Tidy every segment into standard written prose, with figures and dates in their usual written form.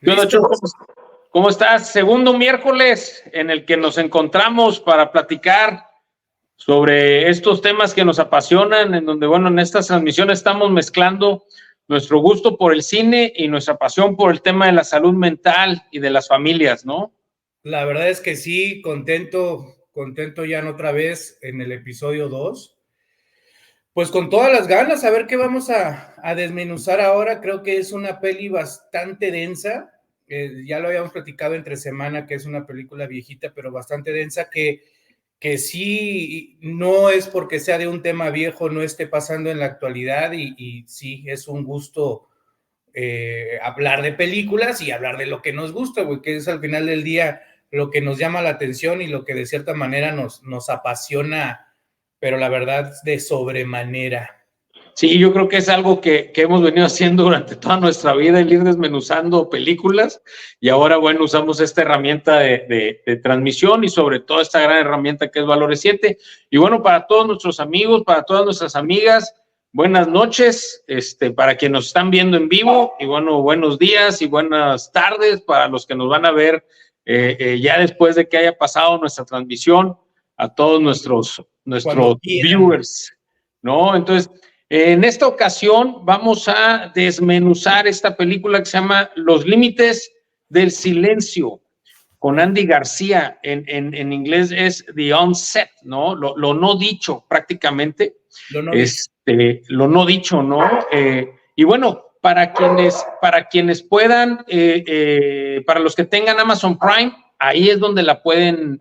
¿Qué onda, ¿Listo? Chuck? ¿Cómo estás? Segundo miércoles en el que nos encontramos para platicar sobre estos temas que nos apasionan, en donde, bueno, en estas transmisiones estamos mezclando nuestro gusto por el cine y nuestra pasión por el tema de la salud mental y de las familias, ¿no? La verdad es que sí, contento ya otra vez en el episodio 2. Pues con todas las ganas, a ver qué vamos a desmenuzar ahora. Creo que es una peli bastante densa. Ya lo habíamos platicado entre semana, que es una película viejita, pero bastante densa, que sí, no es porque sea de un tema viejo, no esté pasando en la actualidad y sí, es un gusto hablar de películas y hablar de lo que nos gusta, güey, que es al final del día lo que nos llama la atención y lo que de cierta manera nos apasiona, pero la verdad de sobremanera. Sí, yo creo que es algo que hemos venido haciendo durante toda nuestra vida, el ir desmenuzando películas, y ahora, bueno, usamos esta herramienta de transmisión y sobre todo esta gran herramienta que es Valores 7. Y bueno, para todos nuestros amigos, para todas nuestras amigas, buenas noches, para quienes nos están viendo en vivo, y bueno, buenos días y buenas tardes para los que nos van a ver ya después de que haya pasado nuestra transmisión, a todos nuestros viewers, ¿no? Entonces, en esta ocasión vamos a desmenuzar esta película que se llama Los Límites del Silencio, con Andy García. En inglés es The Onset, ¿no? Lo no dicho prácticamente. Lo no dicho. Lo no dicho, ¿no? Y bueno, para quienes puedan, para los que tengan Amazon Prime, ahí es donde la pueden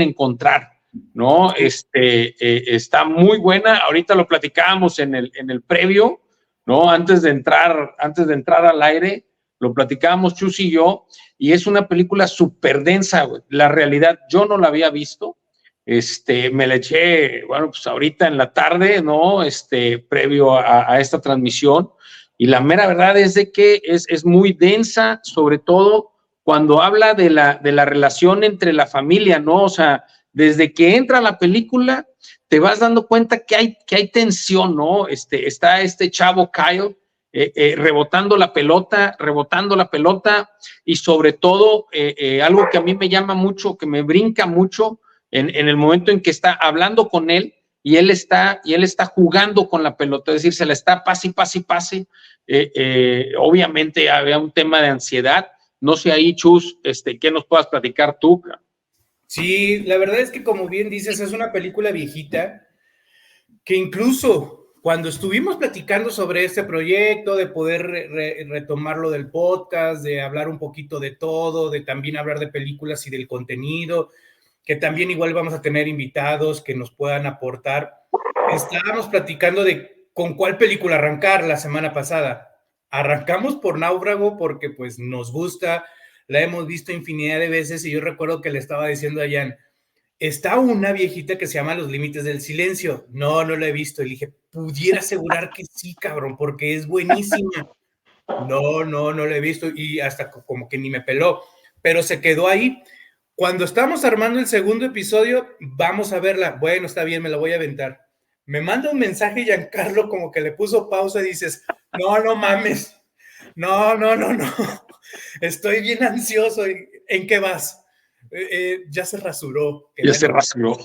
encontrar, ¿no? Está muy buena. Ahorita lo platicábamos en el previo, ¿no? Antes de entrar al aire, lo platicábamos Chus y yo, y es una película súper densa, güey. La realidad, yo no la había visto. Me la eché, bueno, pues ahorita en la tarde, ¿no? Previo a esta transmisión. Y la mera verdad es de que es muy densa, sobre todo cuando habla de la relación entre la familia, ¿no? O sea, desde que entra la película, te vas dando cuenta que hay tensión, ¿no? Está este chavo Kyle rebotando la pelota, y sobre todo algo que a mí me llama mucho, que me brinca mucho en el momento en que está hablando con él y él está jugando con la pelota, es decir, se la está pase. Obviamente había un tema de ansiedad. No sé ahí, Chus, ¿qué nos puedas platicar tú? Sí, la verdad es que como bien dices, es una película viejita que incluso cuando estuvimos platicando sobre este proyecto, de poder retomarlo del podcast, de hablar un poquito de todo, de también hablar de películas y del contenido, que también igual vamos a tener invitados que nos puedan aportar. Estábamos platicando de con cuál película arrancar la semana pasada. Arrancamos por Náufrago porque pues nos gusta, la hemos visto infinidad de veces y yo recuerdo que le estaba diciendo a Jan, está una viejita que se llama Los Límites del Silencio. No la he visto. Y le dije, pudiera asegurar que sí, cabrón, porque es buenísima. No la he visto y hasta como que ni me peló, pero se quedó ahí. Cuando estamos armando el segundo episodio, vamos a verla. Bueno, está bien, me la voy a aventar. Me manda un mensaje Giancarlo como que le puso pausa y dices, no mames. No. Estoy bien ansioso. ¿En qué vas? Ya se rasuró. Ya se rasuró.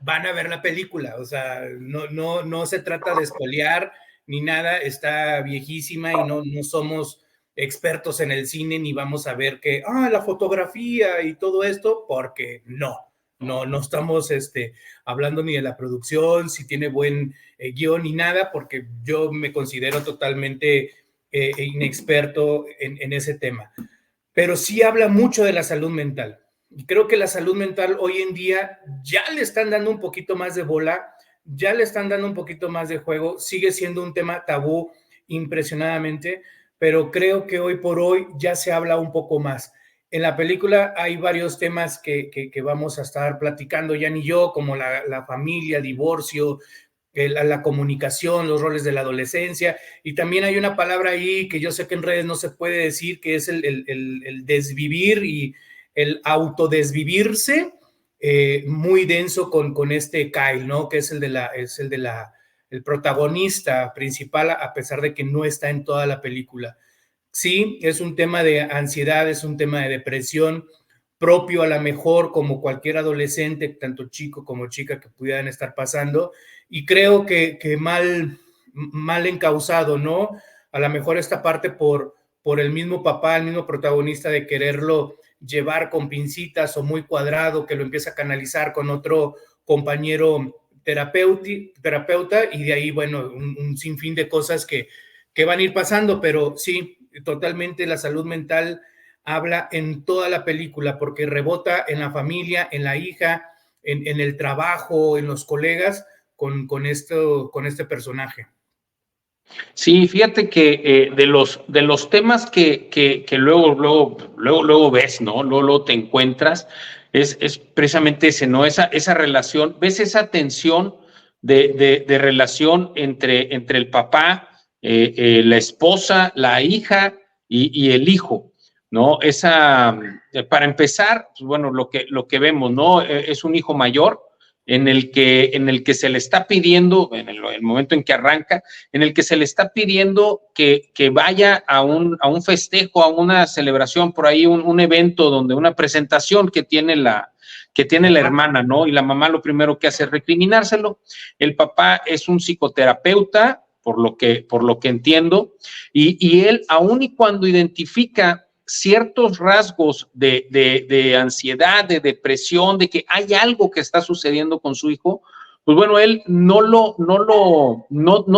Van a ver la película, o sea, no se trata de espolear ni nada, está viejísima y no somos expertos en el cine ni vamos a ver que, la fotografía y todo esto, porque no estamos hablando ni de la producción, si tiene buen guión ni nada, porque yo me considero totalmente inexperto en ese tema. Pero sí habla mucho de la salud mental. Y creo que la salud mental hoy en día ya le están dando un poquito más de bola, ya le están dando un poquito más de juego, sigue siendo un tema tabú impresionadamente, pero creo que hoy por hoy ya se habla un poco más. En la película hay varios temas que vamos a estar platicando, Jan y yo, como la familia, el divorcio, la comunicación, los roles de la adolescencia, y también hay una palabra ahí que yo sé que en redes no se puede decir, que es el desvivir y el autodesvivirse, muy denso con este Kyle, ¿no? Que es el protagonista principal, a pesar de que no está en toda la película. Sí, es un tema de ansiedad, es un tema de depresión propio a lo mejor como cualquier adolescente, tanto chico como chica que pudieran estar pasando, y creo que mal encausado, ¿no? A lo mejor esta parte por el mismo papá, el mismo protagonista de quererlo llevar con pincitas o muy cuadrado, que lo empieza a canalizar con otro compañero terapeuta y de ahí, bueno, un sinfín de cosas que van a ir pasando, pero sí, totalmente la salud mental habla en toda la película porque rebota en la familia, en la hija, en el trabajo, en los colegas con este personaje. Sí, fíjate que de los temas que luego ves, ¿no? Luego te encuentras, es precisamente ese, ¿no? Esa relación, ves esa tensión de relación entre el papá, la esposa, la hija y el hijo, ¿no? Para empezar, pues bueno, lo que vemos, ¿no? Es un hijo mayor en el que se le está pidiendo, en el momento en que arranca, en el que se le está pidiendo que vaya a un festejo, a una celebración, por ahí un evento donde una presentación que tiene la hermana, ¿no? Y la mamá lo primero que hace es recriminárselo. El papá es un psicoterapeuta, por lo que entiendo, y él, aun y cuando identifica ciertos rasgos de ansiedad, de depresión, de que hay algo que está sucediendo con su hijo, pues bueno, él no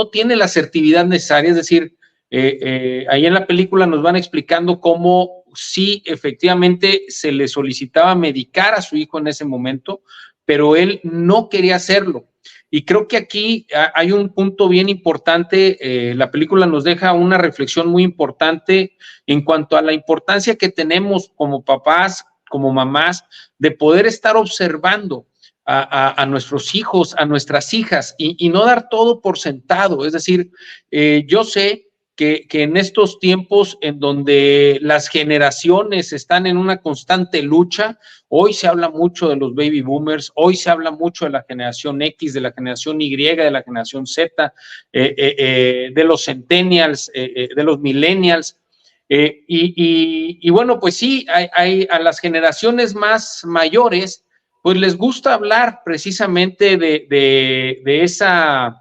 tiene la asertividad necesaria, es decir, ahí en la película nos van explicando cómo sí, efectivamente, se le solicitaba medicar a su hijo en ese momento, pero él no quería hacerlo. Y creo que aquí hay un punto bien importante, la película nos deja una reflexión muy importante en cuanto a la importancia que tenemos como papás, como mamás, de poder estar observando a nuestros hijos, a nuestras hijas, y no dar todo por sentado. Es decir, yo sé que en estos tiempos en donde las generaciones están en una constante lucha, hoy se habla mucho de los baby boomers, hoy se habla mucho de la generación X, de la generación Y, de la generación Z, de los centennials, de los millennials. Y bueno, pues sí, a las generaciones más mayores, pues les gusta hablar precisamente de esa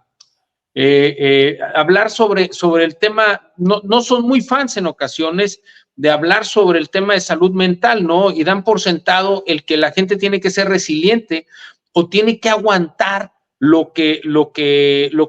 hablar sobre el tema, no son muy fans en ocasiones de hablar sobre el tema de salud mental, ¿no? Y dan por sentado el que la gente tiene que ser resiliente o tiene que aguantar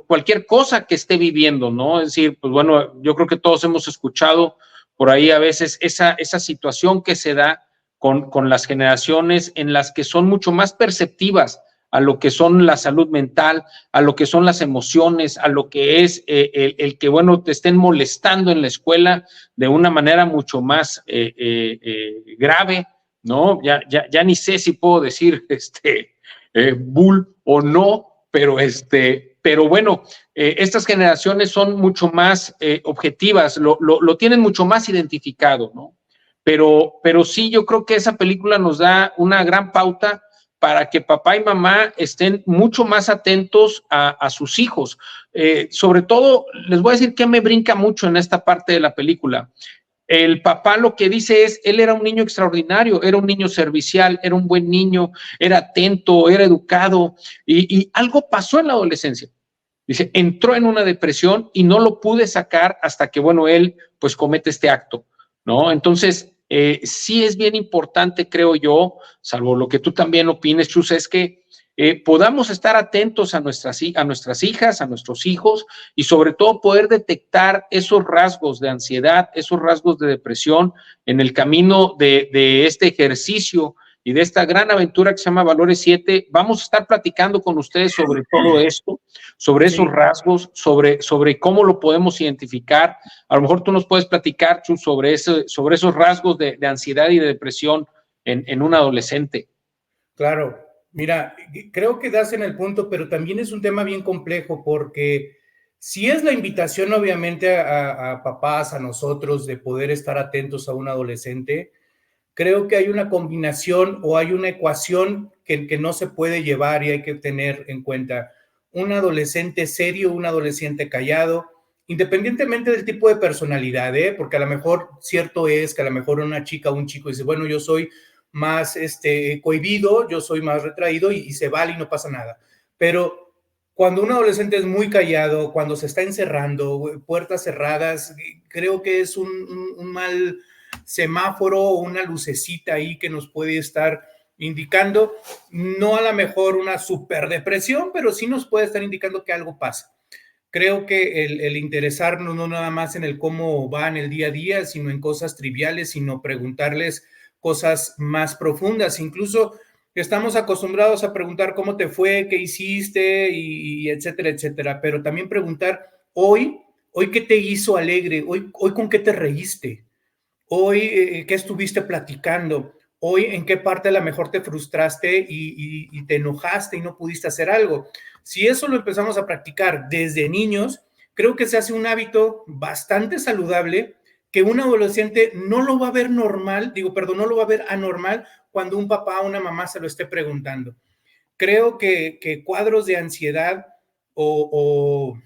cualquier cosa que esté viviendo, ¿no? Es decir, pues bueno, yo creo que todos hemos escuchado por ahí a veces esa situación que se da con las generaciones en las que son mucho más perceptivas a lo que son la salud mental, a lo que son las emociones, a lo que es el que, bueno, te estén molestando en la escuela de una manera mucho más grave, ¿no? Ya ni sé si puedo decir bull o no, pero bueno, estas generaciones son mucho más objetivas, lo tienen mucho más identificado, ¿no? Pero sí, yo creo que esa película nos da una gran pauta para que papá y mamá estén mucho más atentos a sus hijos. Sobre todo, les voy a decir que me brinca mucho en esta parte de la película. El papá lo que dice es, él era un niño extraordinario, era un niño servicial, era un buen niño, era atento, era educado, y algo pasó en la adolescencia. Dice, entró en una depresión y no lo pude sacar hasta que, bueno, él pues comete este acto, ¿no? Entonces, sí es bien importante, creo yo, salvo lo que tú también opines, Chus, es que podamos estar atentos a nuestras hijas, a nuestros hijos y sobre todo poder detectar esos rasgos de ansiedad, esos rasgos de depresión en el camino de este ejercicio y de esta gran aventura que se llama Valores 7. Vamos a estar platicando con ustedes sobre todo esto, sobre esos rasgos, sobre cómo lo podemos identificar. A lo mejor tú nos puedes platicar, Chus, sobre esos rasgos de ansiedad y de depresión en un adolescente. Claro, mira, creo que das en el punto, pero también es un tema bien complejo porque si es la invitación obviamente a papás, a nosotros, de poder estar atentos a un adolescente, creo que hay una combinación o hay una ecuación que no se puede llevar y hay que tener en cuenta. Un adolescente serio, un adolescente callado, independientemente del tipo de personalidad, porque a lo mejor cierto es que a lo mejor una chica o un chico dice, bueno, yo soy más cohibido, yo soy más retraído y se vale y no pasa nada. Pero cuando un adolescente es muy callado, cuando se está encerrando, puertas cerradas, creo que es un mal semáforo o una lucecita ahí que nos puede estar indicando, no a lo mejor una super depresión, pero sí nos puede estar indicando que algo pasa. Creo que el interesarnos no nada más en el cómo va en el día a día, sino en cosas triviales, sino preguntarles cosas más profundas. Incluso estamos acostumbrados a preguntar cómo te fue, qué hiciste, y etcétera, etcétera. Pero también preguntar, hoy qué te hizo alegre, hoy con qué te reíste, hoy qué estuviste platicando, hoy en qué parte a lo mejor te frustraste y te enojaste y no pudiste hacer algo. Si eso lo empezamos a practicar desde niños, creo que se hace un hábito bastante saludable que un adolescente no lo va a ver normal, no lo va a ver anormal cuando un papá o una mamá se lo esté preguntando. Creo que cuadros de ansiedad o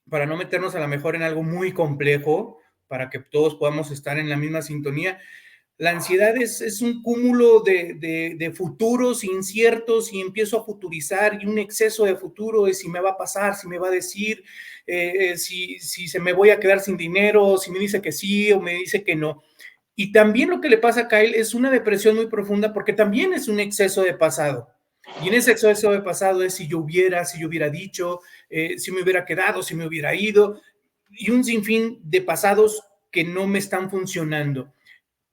para no meternos a lo mejor en algo muy complejo, para que todos podamos estar en la misma sintonía, la ansiedad es un cúmulo de futuros inciertos y empiezo a futurizar y un exceso de futuro es si me va a pasar, si me va a decir, si se me voy a quedar sin dinero, si me dice que sí o me dice que no. Y también lo que le pasa a Kyle es una depresión muy profunda porque también es un exceso de pasado. Y en ese exceso de pasado es si yo hubiera dicho, si me hubiera quedado, si me hubiera ido, y un sinfín de pasados que no me están funcionando.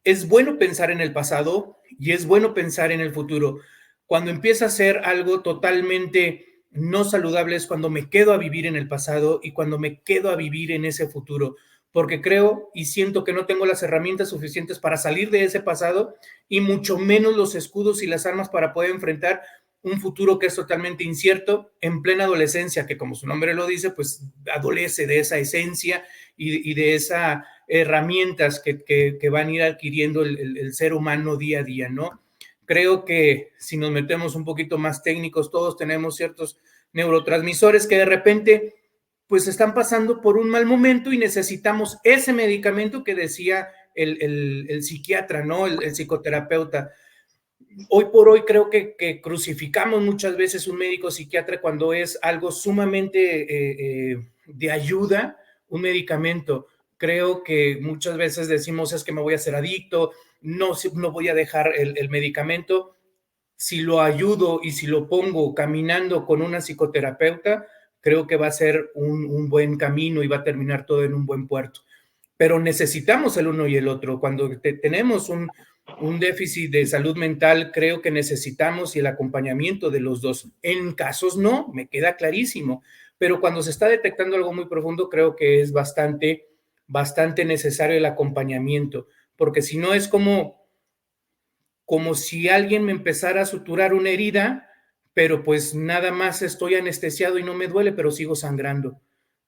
Es bueno pensar en el pasado y es bueno pensar en el futuro. Cuando empieza a ser algo totalmente no saludable es cuando me quedo a vivir en el pasado y cuando me quedo a vivir en ese futuro, porque creo y siento que no tengo las herramientas suficientes para salir de ese pasado y mucho menos los escudos y las armas para poder enfrentar un futuro que es totalmente incierto en plena adolescencia, que como su nombre lo dice, pues adolece de esa esencia y de esas herramientas que van a ir adquiriendo el ser humano día a día, ¿no? Creo que si nos metemos un poquito más técnicos, todos tenemos ciertos neurotransmisores que de repente pues están pasando por un mal momento y necesitamos ese medicamento que decía el psiquiatra, ¿no? El psicoterapeuta. Hoy por hoy creo que crucificamos muchas veces un médico psiquiatra cuando es algo sumamente de ayuda, un medicamento. Creo que muchas veces decimos es que me voy a hacer adicto, no voy a dejar el medicamento. Si lo ayudo y si lo pongo caminando con una psicoterapeuta, creo que va a ser un buen camino y va a terminar todo en un buen puerto. Pero necesitamos el uno y el otro. Cuando tenemos un déficit de salud mental, creo que necesitamos el acompañamiento de los dos. En casos no, me queda clarísimo, pero cuando se está detectando algo muy profundo, creo que es bastante necesario el acompañamiento, porque si no es como si alguien me empezara a suturar una herida, pero pues nada más estoy anestesiado y no me duele, pero sigo sangrando.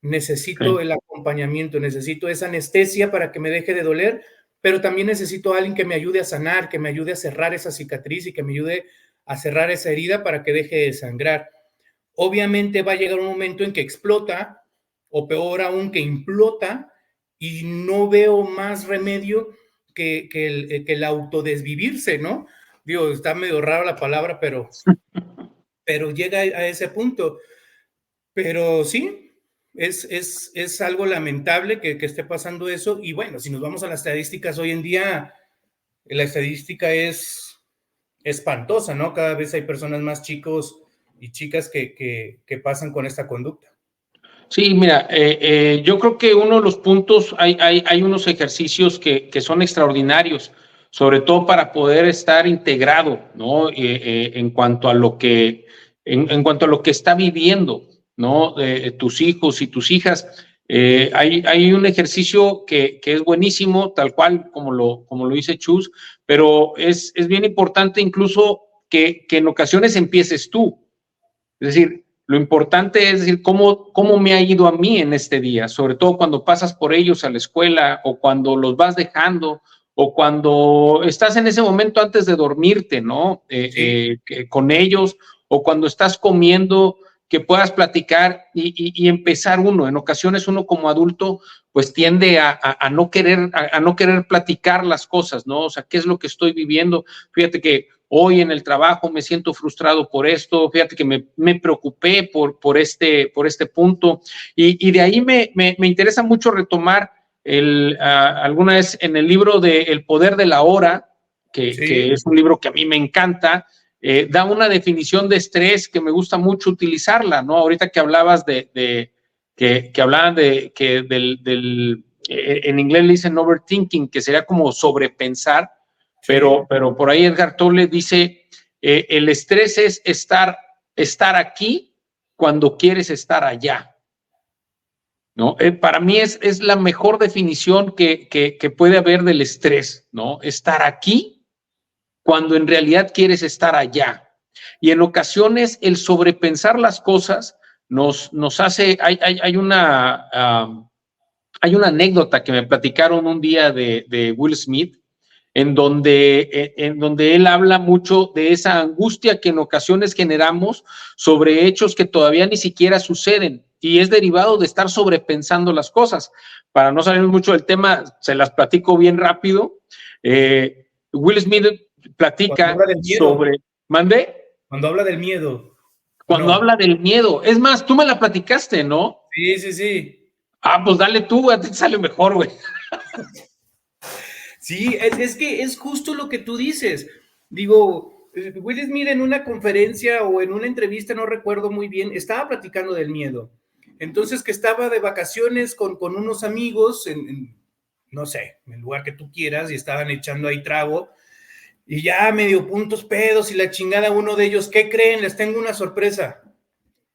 Necesito el acompañamiento, necesito esa anestesia para que me deje de doler, pero también necesito a alguien que me ayude a sanar, que me ayude a cerrar esa cicatriz y que me ayude a cerrar esa herida para que deje de sangrar. Obviamente va a llegar un momento en que explota, o peor aún, que implota, y no veo más remedio que el autodesvivirse, ¿no? Digo, está medio raro la palabra, pero llega a ese punto. Pero sí, es algo lamentable que esté pasando eso. Y bueno, si nos vamos a las estadísticas, hoy en día la estadística es espantosa, ¿no? Cada vez hay personas más chicos y chicas que pasan con esta conducta. Sí, mira, yo creo que uno de los puntos, hay unos ejercicios que son extraordinarios, sobre todo para poder estar integrado, ¿no? En cuanto a lo que, en cuanto a lo que está viviendo, ¿no? Tus hijos y tus hijas. Hay un ejercicio que es buenísimo, tal cual como lo dice Chus, pero es bien importante incluso que en ocasiones empieces tú. Es decir, lo importante es decir cómo me ha ido a mí en este día, sobre todo cuando pasas por ellos a la escuela o cuando los vas dejando o cuando estás en ese momento antes de dormirte, ¿no? Con ellos o cuando estás comiendo, que puedas platicar y empezar uno. En ocasiones uno como adulto pues tiende a no querer platicar las cosas, ¿no? O sea, ¿qué es lo que estoy viviendo? Fíjate que hoy en el trabajo me siento frustrado por esto, fíjate que me preocupé por este punto, y de ahí me interesa mucho retomar alguna vez en el libro de El poder de la hora, que es un libro que a mí me encanta, da una definición de estrés que me gusta mucho utilizarla, ¿no? Ahorita que hablabas que hablaban en inglés le dicen overthinking, que sería como sobrepensar, sí. pero por ahí Edgar Tolle dice, el estrés es estar aquí cuando quieres estar allá, ¿no? Para mí es la mejor definición que puede haber del estrés, ¿no? Estar aquí cuando en realidad quieres estar allá. Y en ocasiones el sobrepensar las cosas nos hace, hay una anécdota que me platicaron un día de Will Smith, en donde él habla mucho de esa angustia que en ocasiones generamos sobre hechos que todavía ni siquiera suceden, y es derivado de estar sobrepensando las cosas. Para no salir mucho del tema, se las platico bien rápido. Will Smith platica sobre... ¿Mande? Cuando habla del miedo. Cuando habla del miedo. Es más, tú me la platicaste, ¿no? Sí, sí, sí. Ah, pues dale tú, a ti te sale mejor, güey. Sí, es que es justo lo que tú dices. Digo, Will Smith en una conferencia o en una entrevista, no recuerdo muy bien, estaba platicando del miedo. Entonces, que estaba de vacaciones con unos amigos no sé, en el lugar que tú quieras, y estaban echando ahí trago, y ya medio puntos pedos y la chingada. Uno de ellos, ¿qué creen? Les tengo una sorpresa.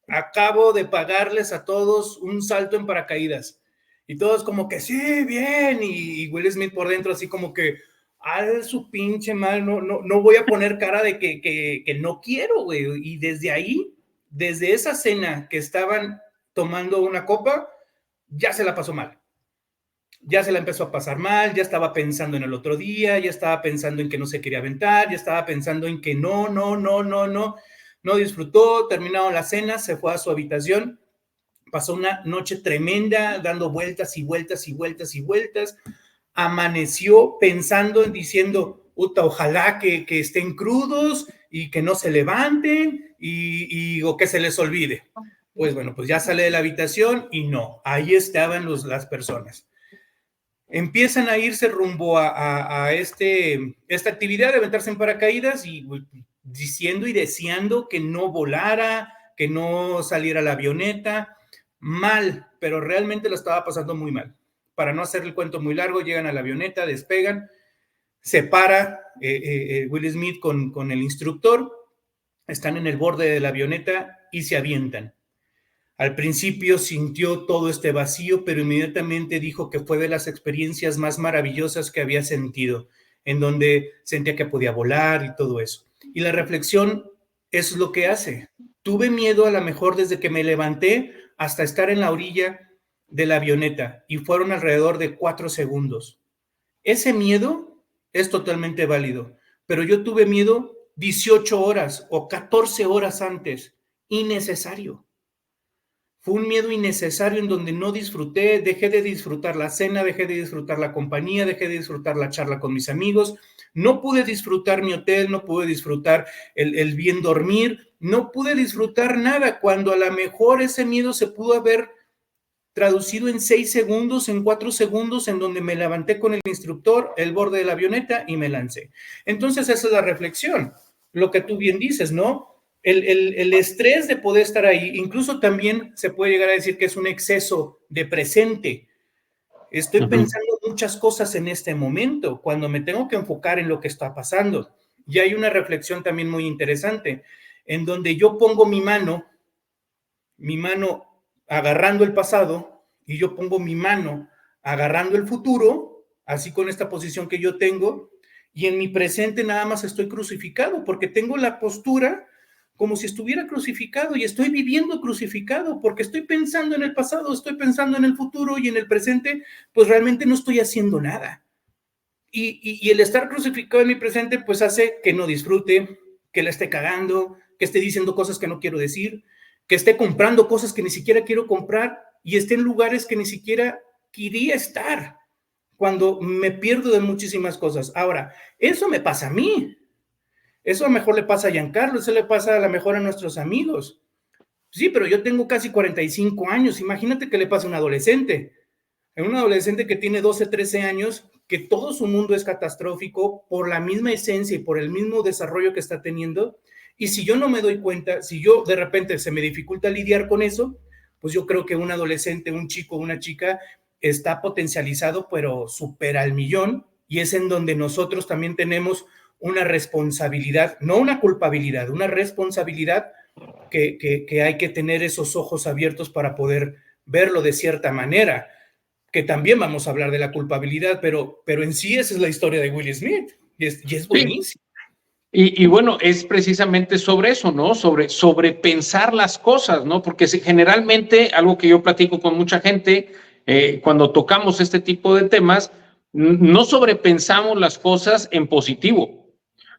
Acabo de pagarles a todos un salto en paracaídas. Y todos como que, sí, bien. Y Will Smith por dentro así como que, al su pinche mal, no voy a poner cara de que no quiero, güey. Y desde ahí, desde esa cena que estaban tomando una copa, ya se la pasó mal. Ya se la empezó a pasar mal, ya estaba pensando en el otro día, ya estaba pensando en que no se quería aventar, ya estaba pensando en que no disfrutó. Terminaron la cena, se fue a su habitación, pasó una noche tremenda, dando vueltas y vueltas y vueltas y vueltas, amaneció pensando en diciendo, puta, ojalá que estén crudos y que no se levanten o que se les olvide. Pues bueno, pues ya sale de la habitación y no, ahí estaban las personas. Empiezan a irse rumbo a esta actividad de aventarse en paracaídas y diciendo y deseando que no volara, que no saliera la avioneta. Mal, pero realmente lo estaba pasando muy mal. Para no hacer el cuento muy largo, llegan a la avioneta, despegan, se para Will Smith con el instructor, están en el borde de la avioneta y se avientan. Al principio sintió todo este vacío, pero inmediatamente dijo que fue de las experiencias más maravillosas que había sentido, en donde sentía que podía volar y todo eso. Y la reflexión es lo que hace. Tuve miedo a lo mejor desde que me levanté hasta estar en la orilla de la avioneta, y fueron alrededor de 4 segundos. Ese miedo es totalmente válido, pero yo tuve miedo 18 horas o 14 horas antes, innecesario. Fue un miedo innecesario en donde no disfruté, dejé de disfrutar la cena, dejé de disfrutar la compañía, dejé de disfrutar la charla con mis amigos, no pude disfrutar mi hotel, no pude disfrutar el bien dormir, no pude disfrutar nada, cuando a lo mejor ese miedo se pudo haber traducido en 6 segundos, en 4 segundos, en donde me levanté con el instructor, el borde de la avioneta y me lancé. Entonces esa es la reflexión, lo que tú bien dices, ¿no? El estrés de poder estar ahí, incluso también se puede llegar a decir que es un exceso de presente. Estoy pensando muchas cosas en este momento, cuando me tengo que enfocar en lo que está pasando. Y hay una reflexión también muy interesante, en donde yo pongo mi mano agarrando el pasado, y yo pongo mi mano agarrando el futuro, así con esta posición que yo tengo, y en mi presente nada más estoy crucificado, porque tengo la postura como si estuviera crucificado, y estoy viviendo crucificado, porque estoy pensando en el pasado, estoy pensando en el futuro, y en el presente, pues realmente no estoy haciendo nada. Y el estar crucificado en mi presente, pues hace que no disfrute, que la esté cagando, que esté diciendo cosas que no quiero decir, que esté comprando cosas que ni siquiera quiero comprar y esté en lugares que ni siquiera quería estar, cuando me pierdo de muchísimas cosas. Ahora, eso me pasa a mí, eso a lo mejor le pasa a Giancarlo, eso le pasa a lo mejor a nuestros amigos. Sí, pero yo tengo casi 45 años, imagínate que le pasa a un adolescente. A un adolescente que tiene 12, 13 años, que todo su mundo es catastrófico por la misma esencia y por el mismo desarrollo que está teniendo. Y si yo no me doy cuenta, si yo de repente se me dificulta lidiar con eso, pues yo creo que un adolescente, un chico, una chica está potencializado, pero supera al millón, y es en donde nosotros también tenemos una responsabilidad, no una culpabilidad, una responsabilidad que hay que tener esos ojos abiertos para poder verlo de cierta manera, que también vamos a hablar de la culpabilidad, pero en sí esa es la historia de Will Smith, y es buenísimo. Sí. Y bueno, es precisamente sobre eso, ¿no? Sobre pensar las cosas, ¿no? Porque generalmente, algo que yo platico con mucha gente, cuando tocamos este tipo de temas, no sobrepensamos las cosas en positivo.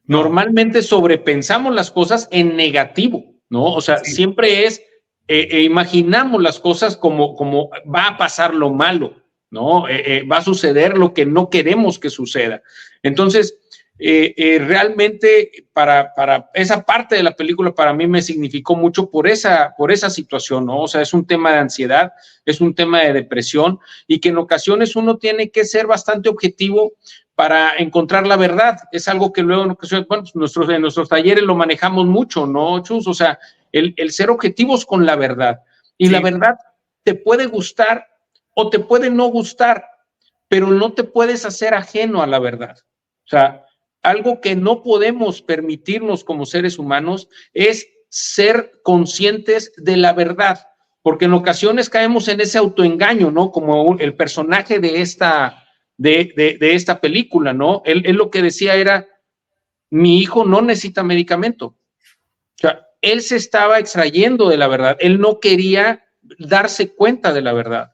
No. Normalmente sobrepensamos las cosas en negativo, ¿no? O sea, sí. Siempre es, imaginamos las cosas como va a pasar lo malo, ¿no? Va a suceder lo que no queremos que suceda. Entonces, realmente para esa parte de la película para mí me significó mucho por esa situación, ¿no? O sea, es un tema de ansiedad, es un tema de depresión y que en ocasiones uno tiene que ser bastante objetivo para encontrar la verdad. Es algo que luego en ocasiones, bueno, pues en nuestros talleres lo manejamos mucho, ¿no, Chus? O sea, el ser objetivos con la verdad. Y sí. La verdad te puede gustar o te puede no gustar, pero no te puedes hacer ajeno a la verdad. O sea, algo que no podemos permitirnos como seres humanos es ser conscientes de la verdad, porque en ocasiones caemos en ese autoengaño, ¿no? Como el personaje de esta película, ¿no? Él lo que decía era, mi hijo no necesita medicamento. O sea, él se estaba extrayendo de la verdad, él no quería darse cuenta de la verdad.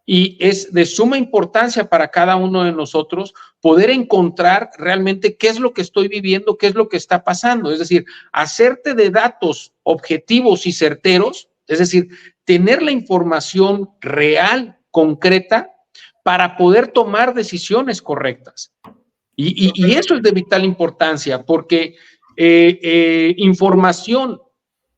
Y es de suma importancia para cada uno de nosotros poder encontrar realmente qué es lo que estoy viviendo, qué es lo que está pasando. Es decir, hacerte de datos objetivos y certeros, es decir, tener la información real, concreta, para poder tomar decisiones correctas. Y eso es de vital importancia, porque información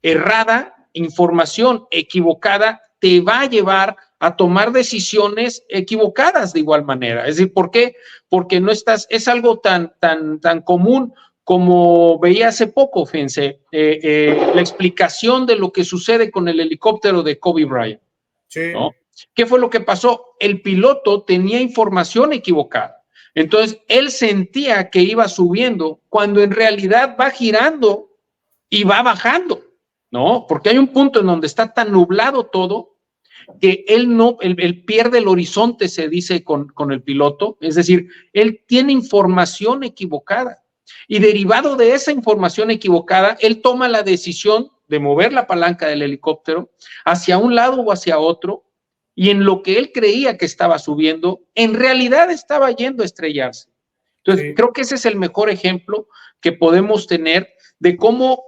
errada, información equivocada, te va a llevar a tomar decisiones equivocadas de igual manera. Es decir, ¿por qué? Porque no estás, es algo tan común como veía hace poco, fíjense, la explicación de lo que sucede con el helicóptero de Kobe Bryant. Sí. ¿No? ¿Qué fue lo que pasó? El piloto tenía información equivocada. Entonces, él sentía que iba subiendo cuando en realidad va girando y va bajando, ¿no? Porque hay un punto en donde está tan nublado todo que él pierde el horizonte, se dice con el piloto, es decir, él tiene información equivocada y derivado de esa información equivocada, él toma la decisión de mover la palanca del helicóptero hacia un lado o hacia otro y en lo que él creía que estaba subiendo, en realidad estaba yendo a estrellarse. Entonces, sí. Creo que ese es el mejor ejemplo que podemos tener de cómo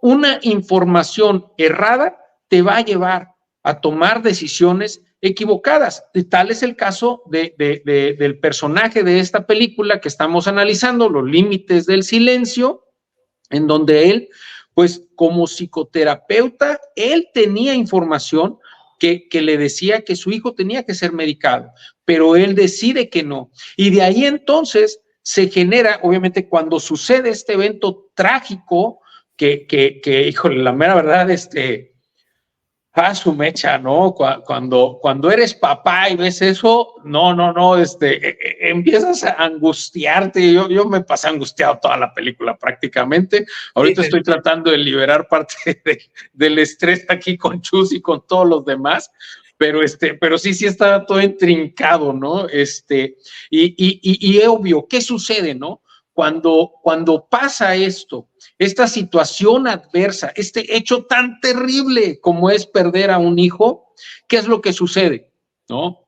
una información errada te va a llevar a tomar decisiones equivocadas. Tal es el caso del personaje de esta película que estamos analizando, Los límites del silencio, en donde él, pues como psicoterapeuta, él tenía información que le decía que su hijo tenía que ser medicado, pero él decide que no. Y de ahí entonces se genera, obviamente, cuando sucede este evento trágico, que híjole, la mera verdad, su mecha, ¿no? Cuando eres papá y ves eso, no, empiezas a angustiarte. Yo me pasé angustiado toda la película prácticamente. Ahorita estoy tratando de liberar parte del estrés aquí con Chus y con todos los demás, pero sí está todo intrincado, ¿no? Y es obvio, ¿qué sucede, no? Cuando pasa esto, esta situación adversa, este hecho tan terrible como es perder a un hijo, ¿qué es lo que sucede? ¿No?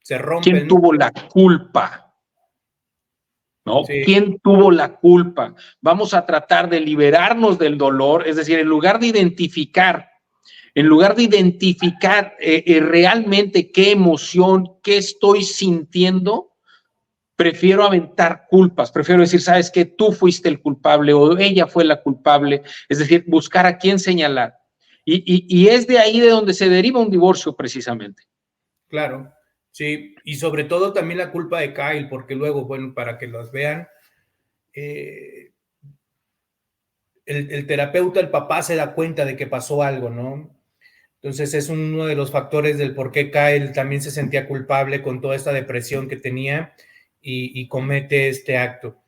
Se rompe. ¿Quién tuvo la culpa? ¿No? Sí. ¿Quién tuvo la culpa? Vamos a tratar de liberarnos del dolor, es decir, en lugar de identificar en lugar de identificar realmente qué emoción, qué estoy sintiendo, prefiero aventar culpas, prefiero decir, sabes que tú fuiste el culpable o ella fue la culpable, es decir, buscar a quién señalar. Y es de ahí de donde se deriva un divorcio precisamente. Claro, sí, y sobre todo también la culpa de Kyle, porque luego, bueno, para que los vean, el terapeuta, el papá se da cuenta de que pasó algo, ¿no? Entonces es uno de los factores del por qué Kyle también se sentía culpable con toda esta depresión que tenía y comete este acto.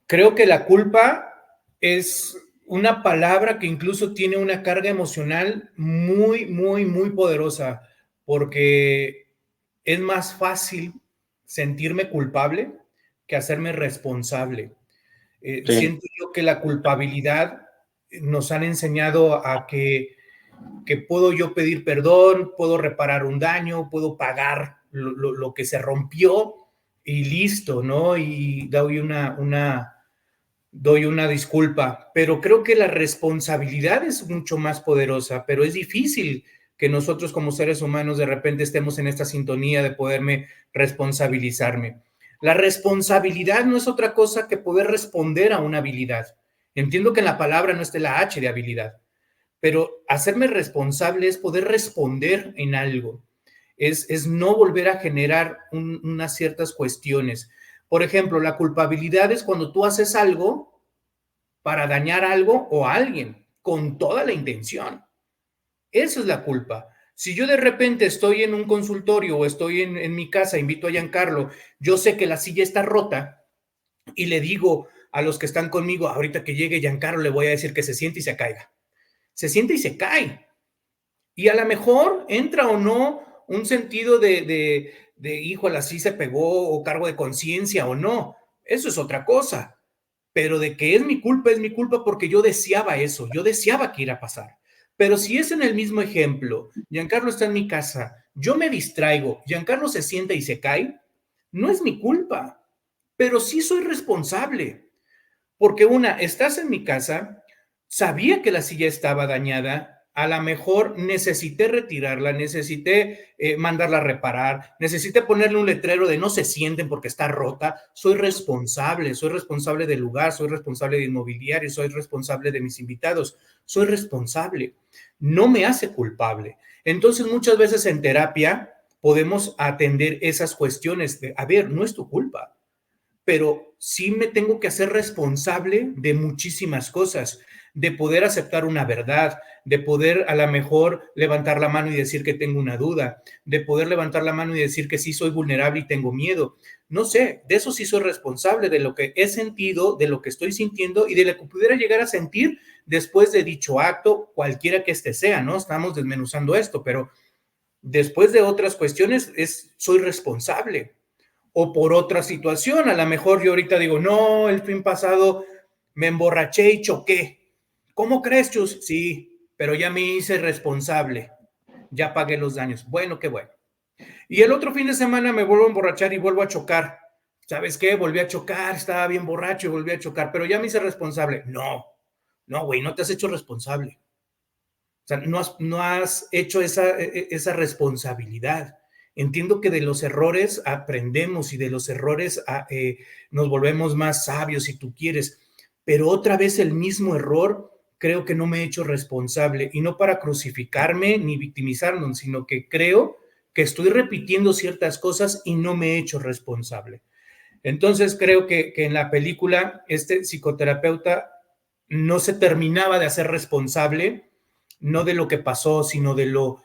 Creo que la culpa es una palabra que incluso tiene una carga emocional muy, muy, muy poderosa, porque es más fácil sentirme culpable que hacerme responsable. Sí. Siento yo que la culpabilidad nos han enseñado a que puedo yo pedir perdón, puedo reparar un daño, puedo pagar lo que se rompió y listo, ¿no? Y doy una disculpa, pero creo que la responsabilidad es mucho más poderosa, pero es difícil que nosotros como seres humanos de repente estemos en esta sintonía de poderme responsabilizarme. La responsabilidad no es otra cosa que poder responder a una habilidad. Entiendo que en la palabra no esté la H de habilidad, pero hacerme responsable es poder responder en algo, es no volver a generar unas ciertas cuestiones. Por ejemplo, la culpabilidad es cuando tú haces algo para dañar algo o a alguien, con toda la intención. Eso es la culpa. Si yo de repente estoy en un consultorio o estoy en mi casa, invito a Giancarlo, yo sé que la silla está rota y le digo a los que están conmigo, ahorita que llegue Giancarlo, le voy a decir que se siente y se caiga. Se siente y se cae. Y a lo mejor entra o no un sentido de híjole, así se pegó, o cargo de conciencia o no. Eso es otra cosa. Pero de que es mi culpa porque yo deseaba eso, yo deseaba que iba a pasar. Pero si es en el mismo ejemplo, Giancarlo está en mi casa, yo me distraigo, Giancarlo se sienta y se cae, no es mi culpa, pero sí soy responsable. Porque estás en mi casa, sabía que la silla estaba dañada, a lo mejor necesité retirarla, necesité mandarla a reparar, necesité ponerle un letrero de no se sienten porque está rota. Soy responsable del lugar, soy responsable de inmobiliario, soy responsable de mis invitados, soy responsable. No me hace culpable. Entonces, muchas veces en terapia podemos atender esas cuestiones de, a ver, no es tu culpa, pero sí me tengo que hacer responsable de muchísimas cosas, de poder aceptar una verdad, de poder a lo mejor levantar la mano y decir que tengo una duda, de poder levantar la mano y decir que sí soy vulnerable y tengo miedo. No sé, de eso sí soy responsable, de lo que he sentido, de lo que estoy sintiendo y de lo que pudiera llegar a sentir después de dicho acto, cualquiera que este sea, ¿no? Estamos desmenuzando esto, pero después de otras cuestiones soy responsable. O por otra situación, a lo mejor yo ahorita digo, no, el fin pasado me emborraché y choqué. ¿Cómo crees, Chus? Sí, pero ya me hice responsable, ya pagué los daños. Bueno, qué bueno. Y el otro fin de semana me vuelvo a emborrachar y vuelvo a chocar. ¿Sabes qué? Volví a chocar, estaba bien borracho y volví a chocar, pero ya me hice responsable. No, güey, no te has hecho responsable. O sea, no has hecho esa responsabilidad. Entiendo que de los errores aprendemos y de los errores nos volvemos más sabios si tú quieres, pero otra vez el mismo error creo que no me he hecho responsable y no para crucificarme ni victimizarnos, sino que creo que estoy repitiendo ciertas cosas y no me he hecho responsable. Entonces creo que en la película este psicoterapeuta no se terminaba de hacer responsable, no de lo que pasó, sino de lo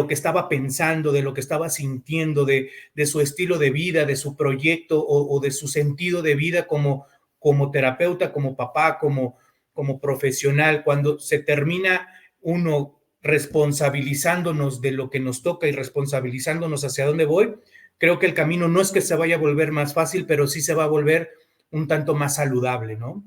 que estaba pensando, de lo que estaba sintiendo, de su estilo de vida, de su proyecto o de su sentido de vida como terapeuta, como papá, como profesional. Cuando se termina uno responsabilizándonos de lo que nos toca y responsabilizándonos hacia dónde voy, creo que el camino no es que se vaya a volver más fácil, pero sí se va a volver un tanto más saludable, ¿no?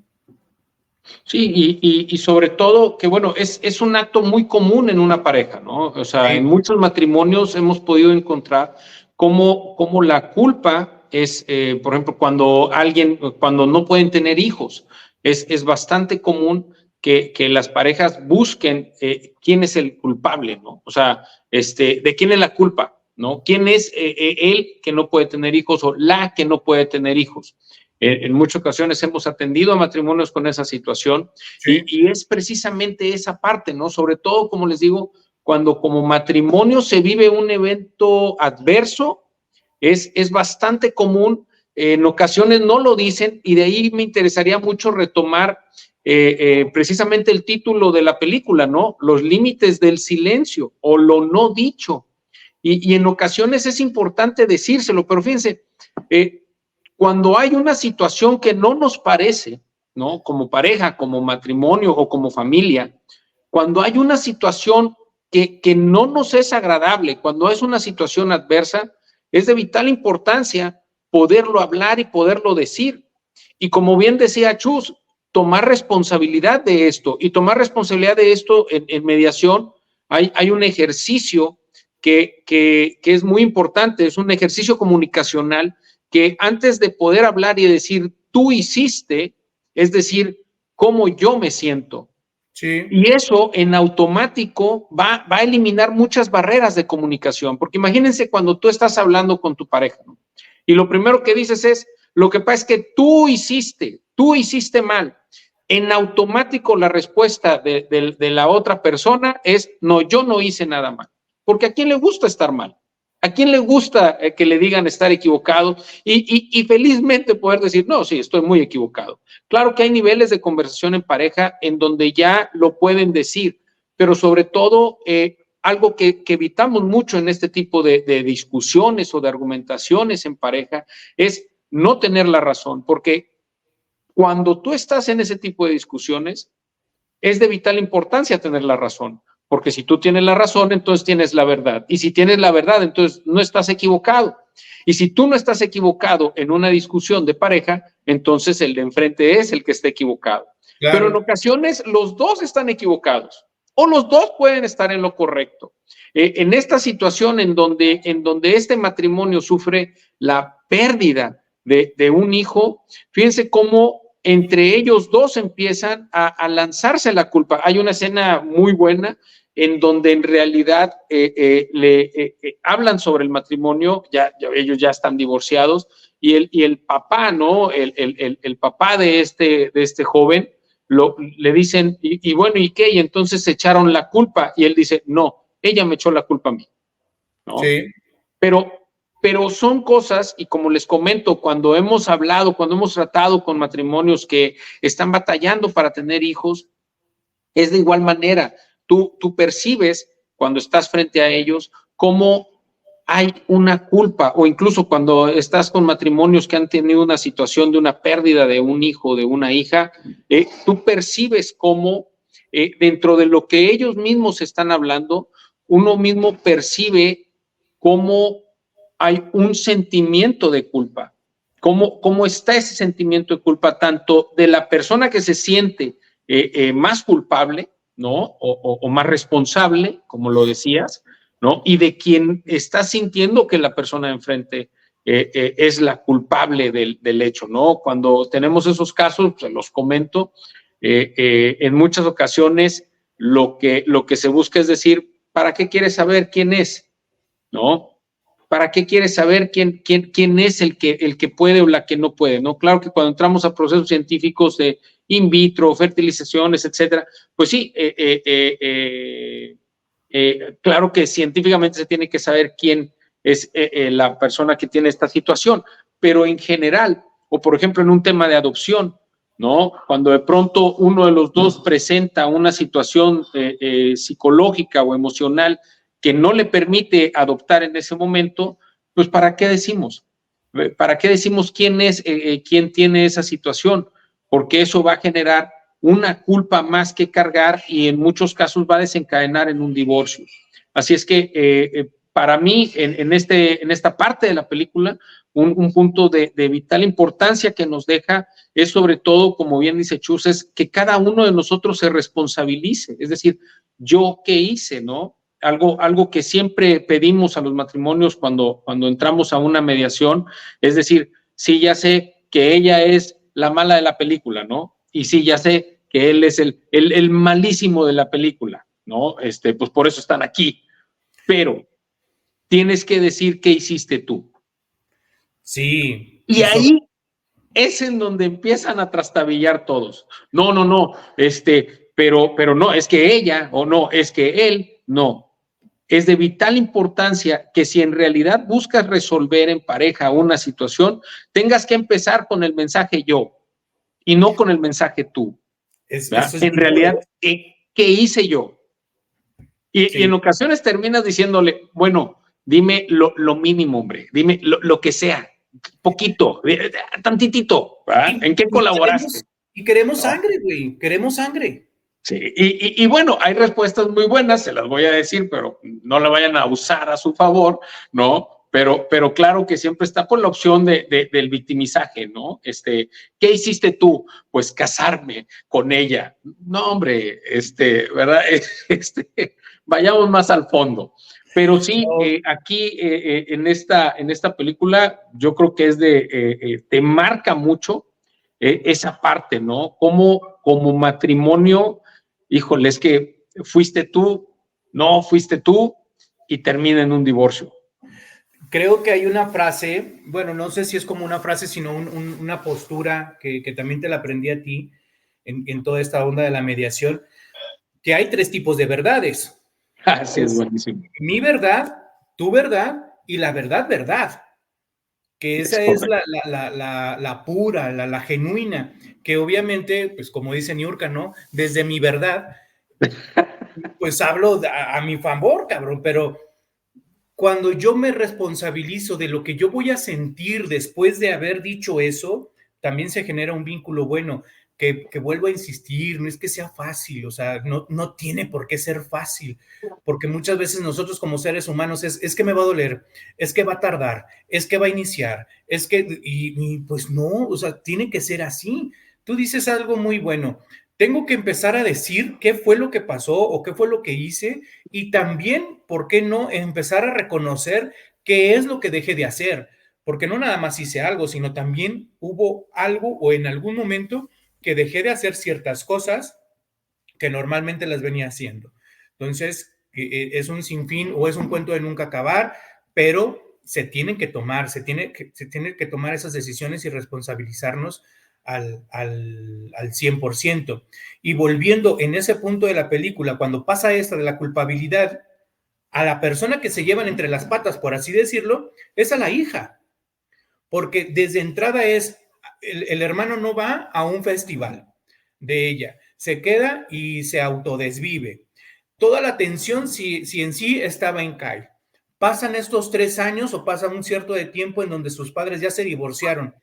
Sí, y sobre todo que, bueno, es un acto muy común en una pareja, ¿no? O sea, Sí. en muchos matrimonios hemos podido encontrar cómo la culpa es, por ejemplo, cuando no pueden tener hijos, es bastante común que las parejas busquen quién es el culpable, ¿no? O sea, ¿de quién es la culpa? ¿No? ¿Quién es él que no puede tener hijos o la que no puede tener hijos? En muchas ocasiones hemos atendido a matrimonios con esa situación, Sí. y es precisamente esa parte, ¿no? Sobre todo, como les digo, cuando como matrimonio se vive un evento adverso, es bastante común, en ocasiones no lo dicen, y de ahí me interesaría mucho retomar precisamente el título de la película, ¿no? Los límites del silencio o lo no dicho. Y en ocasiones es importante decírselo, pero fíjense, cuando hay una situación que no nos parece, ¿no? Como pareja, como matrimonio o como familia, cuando hay una situación que no nos es agradable, cuando es una situación adversa, es de vital importancia poderlo hablar y poderlo decir. Y como bien decía Chus, tomar responsabilidad de esto. Y tomar responsabilidad de esto en mediación, hay un ejercicio que es muy importante, es un ejercicio comunicacional que antes de poder hablar y decir tú hiciste, es decir, cómo yo me siento. Sí. Y eso en automático va a eliminar muchas barreras de comunicación, porque imagínense cuando tú estás hablando con tu pareja, ¿no? Y lo primero que dices es, lo que pasa es que tú hiciste mal. En automático la respuesta de la otra persona es, no, yo no hice nada mal. Porque ¿a quién le gusta estar mal? ¿A quién le gusta que le digan estar equivocado? Y felizmente poder decir, no, sí, estoy muy equivocado. Claro que hay niveles de conversación en pareja en donde ya lo pueden decir, pero sobre todo algo que evitamos mucho en este tipo de discusiones o de argumentaciones en pareja es no tener la razón, porque cuando tú estás en ese tipo de discusiones, es de vital importancia tener la razón, porque si tú tienes la razón, entonces tienes la verdad. Y si tienes la verdad, entonces no estás equivocado. Y si tú no estás equivocado en una discusión de pareja, entonces el de enfrente es el que está equivocado. Claro. Pero en ocasiones los dos están equivocados o los dos pueden estar en lo correcto. En esta situación en donde este matrimonio sufre la pérdida de un hijo, fíjense cómo entre ellos dos empiezan a lanzarse la culpa. Hay una escena muy buena en donde en realidad hablan sobre el matrimonio, ellos ya están divorciados, y el papá, ¿no? El papá de este joven, le dicen, y bueno, ¿y qué? Y entonces se echaron la culpa, y él dice, no, ella me echó la culpa a mí, ¿no? Sí. Pero son cosas, y como les comento, cuando hemos hablado, cuando hemos tratado con matrimonios que están batallando para tener hijos, es de igual manera. Tú percibes cuando estás frente a ellos cómo hay una culpa, o incluso cuando estás con matrimonios que han tenido una situación de una pérdida de un hijo, de una hija, tú percibes cómo dentro de lo que ellos mismos están hablando, uno mismo percibe cómo hay un sentimiento de culpa, cómo está ese sentimiento de culpa, tanto de la persona que se siente más culpable, ¿no? O más responsable, como lo decías, ¿no? Y de quien está sintiendo que la persona de enfrente es la culpable del hecho, ¿no? Cuando tenemos esos casos, pues los comento, en muchas ocasiones lo que se busca es decir, ¿para qué quieres saber quién es? ¿No? ¿Para qué quieres saber quién es el que puede o la que no puede? ¿No? Claro que cuando entramos a procesos científicos de in vitro, fertilizaciones, etcétera, pues sí, claro que científicamente se tiene que saber quién es la persona que tiene esta situación, pero en general, o por ejemplo en un tema de adopción, ¿no? Cuando de pronto uno de los dos presenta una situación psicológica o emocional que no le permite adoptar en ese momento, pues ¿para qué decimos? ¿Para qué decimos quién es, quién tiene esa situación? Porque eso va a generar una culpa más que cargar y en muchos casos va a desencadenar en un divorcio. Así es que para mí, en esta parte de la película, un punto de vital importancia que nos deja es sobre todo, como bien dice Chus, es que cada uno de nosotros se responsabilice. Es decir, ¿yo qué hice, no? Algo que siempre pedimos a los matrimonios cuando entramos a una mediación, es decir, sí, ya sé que ella es la mala de la película, ¿no? Y sí, ya sé que él es el malísimo de la película, ¿no? Pues por eso están aquí. Pero tienes que decir qué hiciste tú. Sí. Y ahí es en donde empiezan a trastabillar todos. No, pero no, es que ella, o no, es que él, no. Es de vital importancia que si en realidad buscas resolver en pareja una situación, tengas que empezar con el mensaje yo y no con el mensaje tú. Eso es en realidad, ¿qué hice yo? Y en ocasiones terminas diciéndole, bueno, dime lo mínimo, hombre, dime lo que sea, poquito, tantitito, ¿verdad? ¿En qué colaboraste? Queremos sangre, güey, queremos sangre. Sí, y bueno, hay respuestas muy buenas, se las voy a decir, pero no la vayan a usar a su favor, ¿no? Pero claro que siempre está por la opción del victimizaje, ¿no? ¿Qué hiciste tú? Pues casarme con ella. No, hombre, ¿verdad? Vayamos más al fondo. Pero sí, aquí en esta película, yo creo que te marca mucho esa parte, ¿no? Como matrimonio, híjole, es que fuiste tú, no fuiste tú, y termina en un divorcio. Creo que hay una frase, bueno, no sé si es como una frase, sino una postura que también te la aprendí a ti en toda esta onda de la mediación, que hay 3 tipos de verdades. Así es buenísimo. Mi verdad, tu verdad y la verdad. Que esa es la pura, la genuina, que obviamente, pues como dice Niurka, ¿no? Desde mi verdad, pues hablo a mi favor, cabrón, pero cuando yo me responsabilizo de lo que yo voy a sentir después de haber dicho eso, también se genera un vínculo bueno, que vuelvo a insistir, no es que sea fácil, o sea, no tiene por qué ser fácil, porque muchas veces nosotros como seres humanos es que me va a doler, es que va a tardar, es que va a iniciar, es que, y pues no, o sea, tiene que ser así. Tú dices algo muy bueno, tengo que empezar a decir qué fue lo que pasó o qué fue lo que hice y también, ¿por qué no empezar a reconocer qué es lo que dejé de hacer? Porque no nada más hice algo, sino también hubo algo o en algún momento que dejé de hacer ciertas cosas que normalmente las venía haciendo. Entonces, es un sinfín o es un cuento de nunca acabar, pero se tienen que tomar, se tienen que tomar esas decisiones y responsabilizarnos al 100%. Y volviendo en ese punto de la película, cuando pasa esta de la culpabilidad, a la persona que se llevan entre las patas, por así decirlo, es a la hija. Porque desde entrada el hermano no va a un festival de ella, se queda y se autodesvive. Toda la atención, si en sí estaba en Kai. Pasan estos 3 años o pasa un cierto de tiempo en donde sus padres ya se divorciaron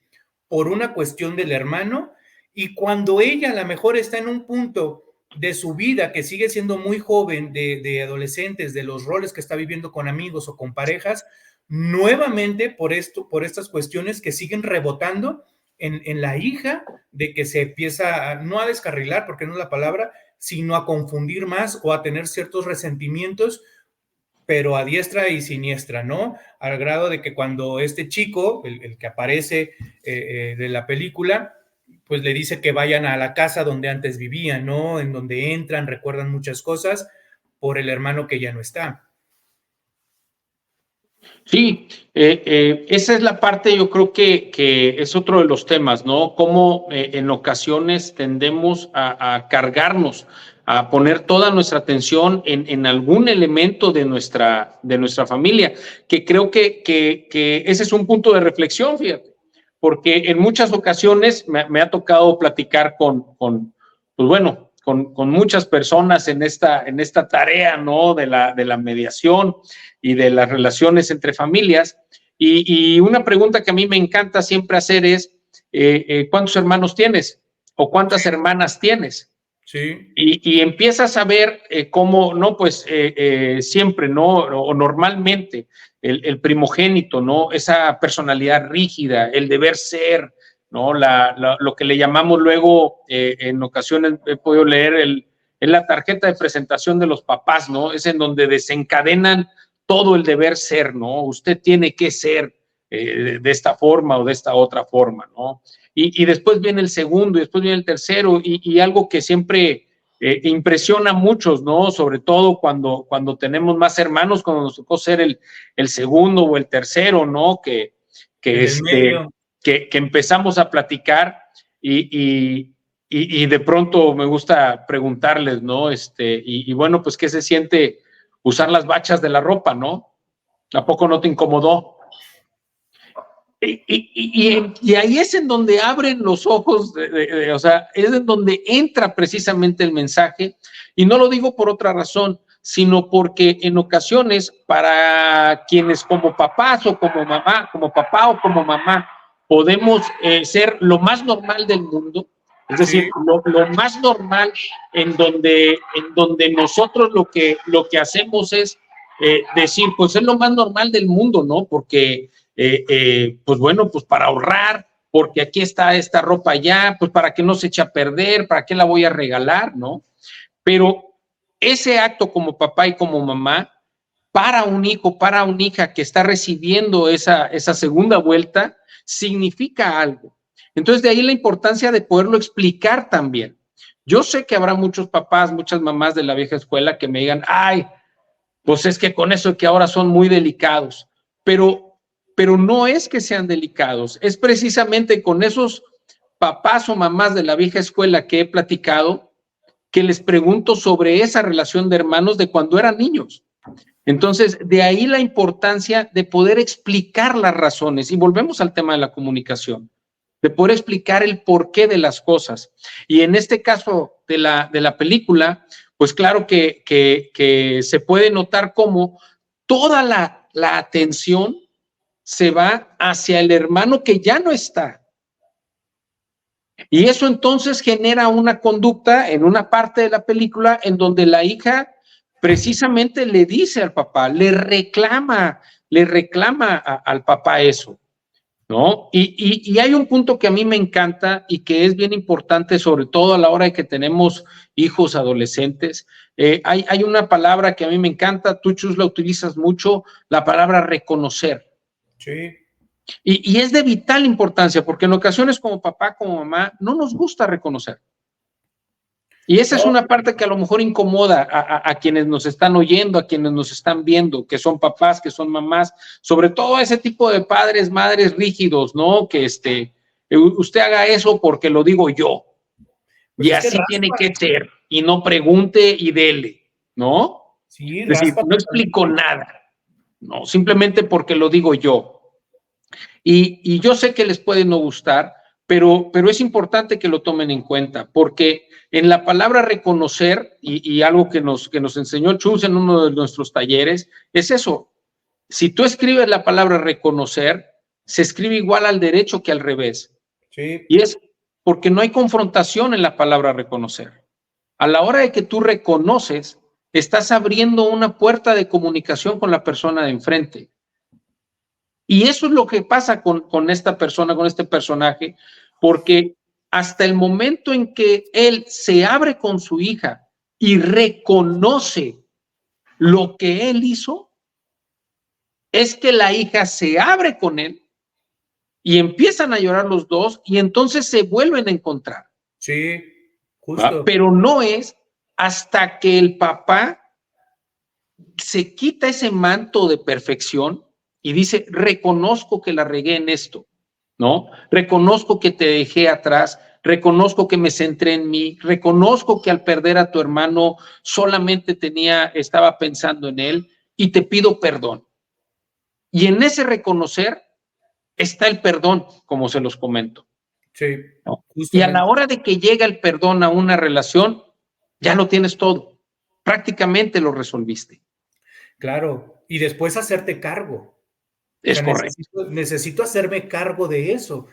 por una cuestión del hermano, y cuando ella a lo mejor está en un punto de su vida que sigue siendo muy joven, de adolescentes, de los roles que está viviendo con amigos o con parejas, nuevamente por estas cuestiones que siguen rebotando en la hija, de que se empieza no a descarrilar, porque no es la palabra, sino a confundir más o a tener ciertos resentimientos, pero a diestra y siniestra, ¿no? Al grado de que cuando este chico, el que aparece de la película, pues le dice que vayan a la casa donde antes vivían, ¿no? En donde entran, recuerdan muchas cosas por el hermano que ya no está. Sí, esa es la parte, yo creo que es otro de los temas, ¿no? Cómo en ocasiones tendemos a cargarnos, a poner toda nuestra atención en algún elemento de nuestra familia, que creo que ese es un punto de reflexión, fíjate, porque en muchas ocasiones me ha tocado platicar pues bueno, con muchas personas en esta tarea, ¿no? De la mediación y de las relaciones entre familias. Y una pregunta que a mí me encanta siempre hacer es, ¿cuántos hermanos tienes? ¿O cuántas hermanas tienes? Sí. Y empiezas a ver cómo, ¿no? Pues siempre, ¿no? O normalmente el primogénito, ¿no? Esa personalidad rígida, el deber ser, ¿no? Lo que le llamamos luego, en ocasiones he podido leer, es la tarjeta de presentación de los papás, ¿no? Es en donde desencadenan todo el deber ser, ¿no? Usted tiene que ser de esta forma o de esta otra forma, ¿no? Y después viene el segundo, y después viene el tercero, y algo que siempre impresiona a muchos, ¿no? Sobre todo cuando tenemos más hermanos, cuando nos tocó ser el segundo o el tercero, ¿no? Que empezamos a platicar y de pronto me gusta preguntarles, ¿no? Y bueno, pues, ¿qué se siente usar las bachas de la ropa, ¿no? ¿A poco no te incomodó? Y ahí es en donde abren los ojos, o sea, es en donde entra precisamente el mensaje, y no lo digo por otra razón, sino porque en ocasiones para quienes como papás o como mamá, como papá o como mamá, podemos ser lo más normal del mundo, es decir, lo más normal en donde nosotros lo que hacemos es decir, pues es lo más normal del mundo, ¿no? Porque pues bueno, pues para ahorrar, porque aquí está esta ropa ya, pues para que no se eche a perder, para qué la voy a regalar, ¿no? Pero ese acto como papá y como mamá, para un hijo, para una hija que está recibiendo esa segunda vuelta, significa algo. Entonces, de ahí la importancia de poderlo explicar también. Yo sé que habrá muchos papás, muchas mamás de la vieja escuela que me digan, ay, pues es que con eso que ahora son muy delicados, pero no es que sean delicados, es precisamente con esos papás o mamás de la vieja escuela que he platicado, que les pregunto sobre esa relación de hermanos de cuando eran niños. Entonces, de ahí la importancia de poder explicar las razones, y volvemos al tema de la comunicación, de poder explicar el porqué de las cosas. Y en este caso de la película, pues claro que se puede notar cómo toda la atención se va hacia el hermano que ya no está. Y eso entonces genera una conducta en una parte de la película en donde la hija precisamente le dice al papá, le reclama al papá eso, ¿no? Y hay un punto que a mí me encanta y que es bien importante, sobre todo a la hora de que tenemos hijos adolescentes. Hay una palabra que a mí me encanta, tú, Chus, la utilizas mucho, la palabra reconocer. Sí. Y es de vital importancia, porque en ocasiones como papá, como mamá, no nos gusta reconocer. Y esa es una parte que a lo mejor incomoda a quienes nos están oyendo, a quienes nos están viendo, que son papás, que son mamás, sobre todo ese tipo de padres, madres rígidos, ¿no? Que usted haga eso porque lo digo yo. Pues y así tiene que ser, y no pregunte y dele, ¿no? Sí, es decir, no explico nada, no, simplemente porque lo digo yo. Y yo sé que les puede no gustar, pero es importante que lo tomen en cuenta, porque en la palabra reconocer, y algo que nos enseñó Chus en uno de nuestros talleres, es eso. Si tú escribes la palabra reconocer, se escribe igual al derecho que al revés. Sí. Y es porque no hay confrontación en la palabra reconocer. A la hora de que tú reconoces, estás abriendo una puerta de comunicación con la persona de enfrente. Y eso es lo que pasa con esta persona, con este personaje, porque hasta el momento en que él se abre con su hija y reconoce lo que él hizo, es que la hija se abre con él y empiezan a llorar los dos y entonces se vuelven a encontrar. Sí, justo. Pero no es hasta que el papá se quita ese manto de perfección y dice, reconozco que la regué en esto, ¿no? Reconozco que te dejé atrás, reconozco que me centré en mí, reconozco que al perder a tu hermano solamente estaba pensando en él y te pido perdón. Y en ese reconocer está el perdón, como se los comento. Sí. ¿No? Y a la hora de que llega el perdón a una relación, ya lo tienes todo. Prácticamente lo resolviste. Claro, y después hacerte cargo. Es correcto. Necesito hacerme cargo de eso,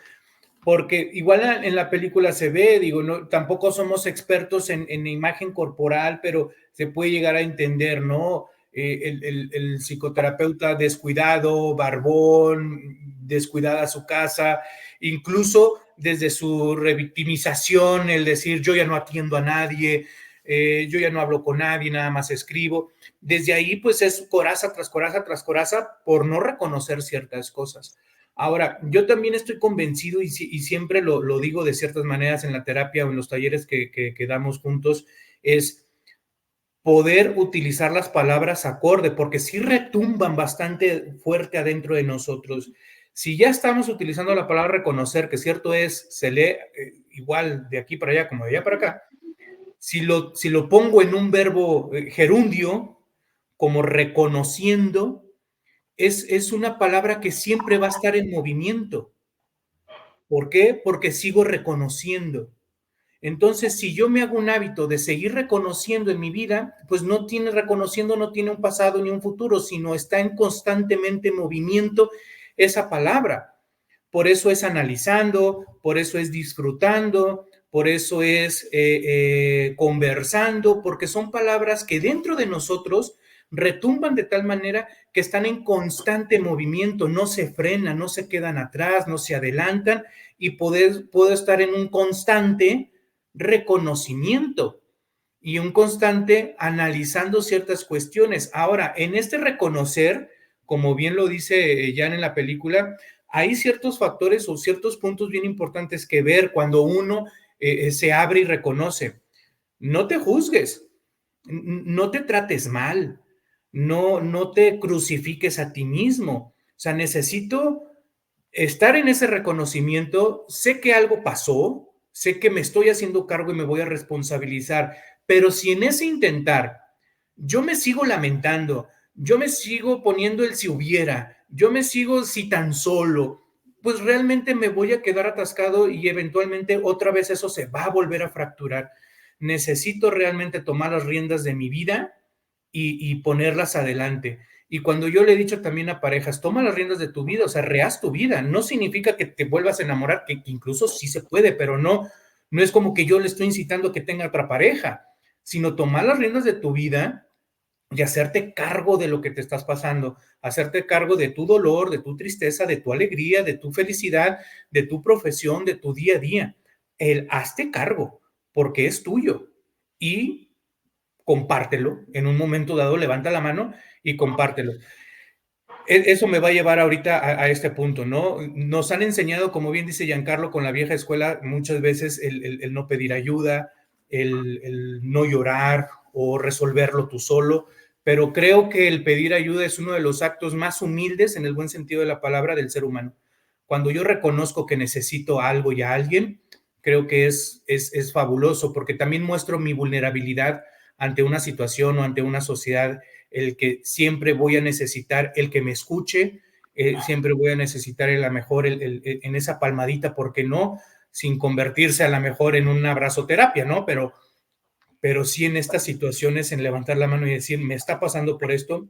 porque igual en la película se ve, digo, no, tampoco somos expertos en imagen corporal, pero se puede llegar a entender, ¿no? El psicoterapeuta descuidado, barbón, descuidada su casa, incluso desde su revictimización, el decir yo ya no atiendo a nadie, yo ya no hablo con nadie, nada más escribo. Desde ahí, pues es coraza tras coraza tras coraza por no reconocer ciertas cosas. Ahora, yo también estoy convencido y siempre lo digo de ciertas maneras en la terapia o en los talleres que damos juntos, es poder utilizar las palabras acorde, porque sí retumban bastante fuerte adentro de nosotros. Si ya estamos utilizando la palabra reconocer, que cierto es, se lee igual de aquí para allá como de allá para acá, si lo pongo en un verbo gerundio, como reconociendo, es una palabra que siempre va a estar en movimiento. ¿Por qué? Porque sigo reconociendo. Entonces, si yo me hago un hábito de seguir reconociendo en mi vida, pues reconociendo no tiene un pasado ni un futuro, sino está en constantemente movimiento esa palabra. Por eso es analizando, por eso es disfrutando, por eso es conversando, porque son palabras que dentro de nosotros retumban de tal manera que están en constante movimiento, no se frenan, no se quedan atrás, no se adelantan y puedo estar en un constante reconocimiento y un constante analizando ciertas cuestiones. Ahora, en este reconocer, como bien lo dice Jan en la película, hay ciertos factores o ciertos puntos bien importantes que ver cuando uno se abre y reconoce. No te juzgues, no te trates mal, no te crucifiques a ti mismo. O sea, necesito estar en ese reconocimiento, sé que algo pasó, sé que me estoy haciendo cargo y me voy a responsabilizar, pero si en ese intentar yo me sigo lamentando, yo me sigo poniendo el si hubiera, yo me sigo si tan solo, pues realmente me voy a quedar atascado y eventualmente otra vez eso se va a volver a fracturar. Necesito realmente tomar las riendas de mi vida y ponerlas adelante. Y cuando yo le he dicho también a parejas, toma las riendas de tu vida, o sea, rehaz tu vida. No significa que te vuelvas a enamorar, que incluso sí se puede, pero no es como que yo le estoy incitando a que tenga otra pareja, sino tomar las riendas de tu vida y hacerte cargo de lo que te estás pasando, hacerte cargo de tu dolor, de tu tristeza, de tu alegría, de tu felicidad, de tu profesión, de tu día a día. El hazte cargo, porque es tuyo. Y compártelo. En un momento dado, levanta la mano y compártelo. Eso me va a llevar ahorita a este punto, ¿no? Nos han enseñado, como bien dice Giancarlo, con la vieja escuela, muchas veces el no pedir ayuda, el no llorar o resolverlo tú solo, pero creo que el pedir ayuda es uno de los actos más humildes, en el buen sentido de la palabra, del ser humano. Cuando yo reconozco que necesito algo y a alguien, creo que es fabuloso, porque también muestro mi vulnerabilidad ante una situación o ante una sociedad, el que siempre voy a necesitar el que me escuche, siempre voy a necesitar en esa palmadita, ¿por qué no? Sin convertirse a lo mejor en una abrazoterapia, ¿no? Pero sí en estas situaciones, en levantar la mano y decir, me está pasando por esto,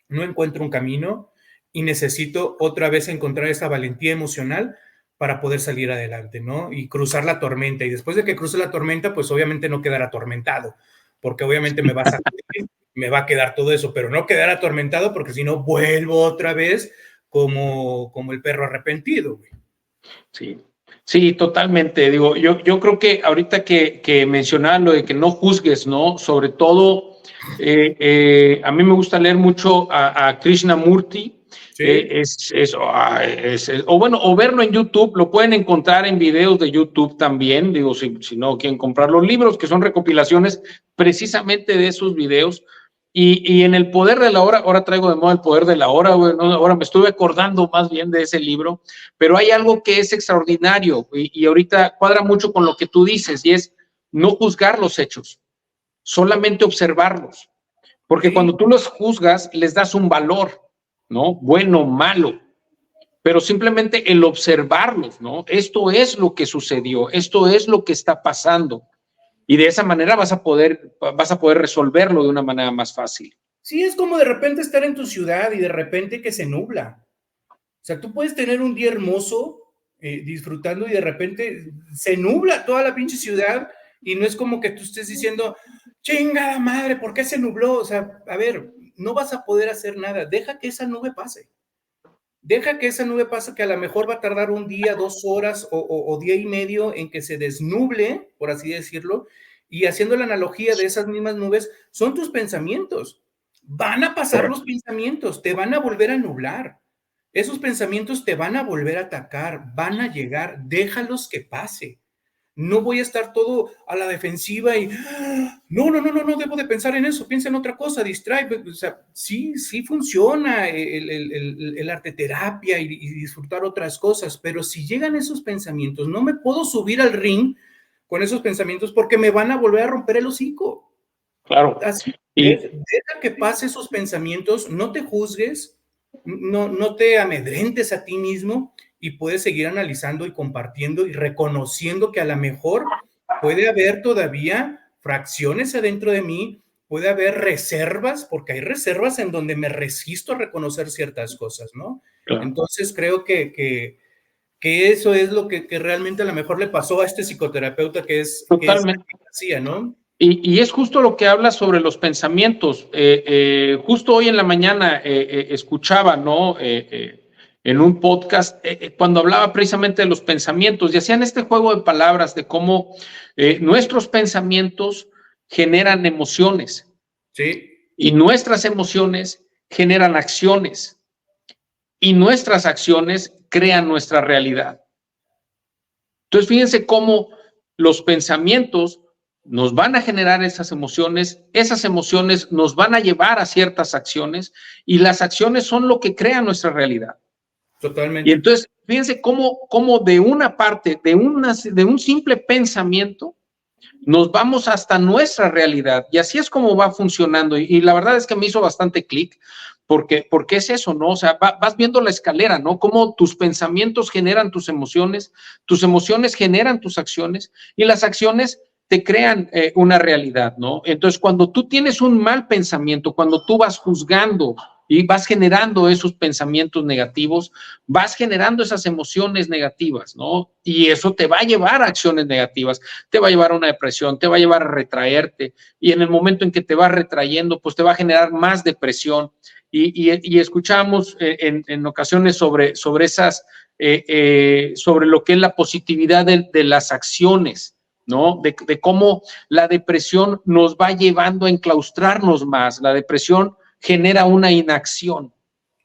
no encuentro un camino y necesito otra vez encontrar esa valentía emocional para poder salir adelante, ¿no? Y cruzar la tormenta. Y después de que cruce la tormenta, pues obviamente no quedar atormentado, porque obviamente me va a sacudir, me va a quedar todo eso, pero no quedar atormentado porque si no vuelvo otra vez como el perro arrepentido, güey. Sí, sí, totalmente. Digo, yo creo que ahorita que mencionaba lo de que no juzgues, ¿no? Sobre todo, a mí me gusta leer mucho a Krishnamurti. Sí. O bueno, o verlo en YouTube, lo pueden encontrar en videos de YouTube también, digo, si no quieren comprar los libros, que son recopilaciones precisamente de esos videos. Y en El Poder de la Hora, ahora traigo de moda El Poder de la Hora, ¿no? Ahora me estuve acordando más bien de ese libro, pero hay algo que es extraordinario y ahorita cuadra mucho con lo que tú dices y es no juzgar los hechos, solamente observarlos, porque Sí. cuando tú los juzgas les das un valor, ¿no? Bueno, malo, pero simplemente el observarlos, ¿no? Esto es lo que sucedió, esto es lo que está pasando y de esa manera vas a poder resolverlo de una manera más fácil. Sí, es como de repente estar en tu ciudad y de repente que se nubla. O sea, tú puedes tener un día hermoso disfrutando y de repente se nubla toda la pinche ciudad y no es como que tú estés diciendo, chingada madre, ¿por qué se nubló? O sea, a ver, no vas a poder hacer nada. Deja que esa nube pase. Deja que esa nube pase, que a lo mejor va a tardar un día, 2 horas o día y medio en que se desnuble, por así decirlo, y haciendo la analogía de esas mismas nubes, son tus pensamientos. Van a pasar los pensamientos, te van a volver a nublar. Esos pensamientos te van a volver a atacar, van a llegar, déjalos que pase. No voy a estar todo a la defensiva y no debo de pensar en eso, piensa en otra cosa, distrae. O sea, sí funciona el arte terapia y disfrutar otras cosas, pero si llegan esos pensamientos, no me puedo subir al ring con esos pensamientos porque me van a volver a romper el hocico. Claro. Así, Y deja que pase esos pensamientos, no te juzgues, no te amedrentes a ti mismo y puedes seguir analizando y compartiendo y reconociendo que a lo mejor puede haber todavía fracciones adentro de mí, puede haber reservas, porque hay reservas en donde me resisto a reconocer ciertas cosas, ¿no? claro. Entonces creo que eso es lo que realmente a lo mejor le pasó a este psicoterapeuta que es Totalmente. hacía, ¿no? Y es justo lo que habla sobre los pensamientos. Justo hoy en la mañana escuchaba, ¿no? En un podcast, cuando hablaba precisamente de los pensamientos, y hacían este juego de palabras de cómo nuestros pensamientos generan emociones. Sí. Y nuestras emociones generan acciones. Y nuestras acciones crean nuestra realidad. Entonces, fíjense cómo los pensamientos nos van a generar esas emociones nos van a llevar a ciertas acciones y las acciones son lo que crea nuestra realidad. Totalmente. Y entonces, fíjense cómo de una parte, de un simple pensamiento, nos vamos hasta nuestra realidad y así es como va funcionando y la verdad es que me hizo bastante clic porque es eso, ¿no? O sea, vas viendo la escalera, ¿no? Cómo tus pensamientos generan tus emociones generan tus acciones y las acciones te crean una realidad, ¿no? Entonces, cuando tú tienes un mal pensamiento, cuando tú vas juzgando y vas generando esos pensamientos negativos, vas generando esas emociones negativas, ¿no? Y eso te va a llevar a acciones negativas, te va a llevar a una depresión, te va a llevar a retraerte y en el momento en que te vas retrayendo, pues te va a generar más depresión. Y escuchamos en ocasiones sobre esas, sobre lo que es la positividad de las acciones, ¿no? De cómo la depresión nos va llevando a enclaustrarnos más. La depresión genera una inacción.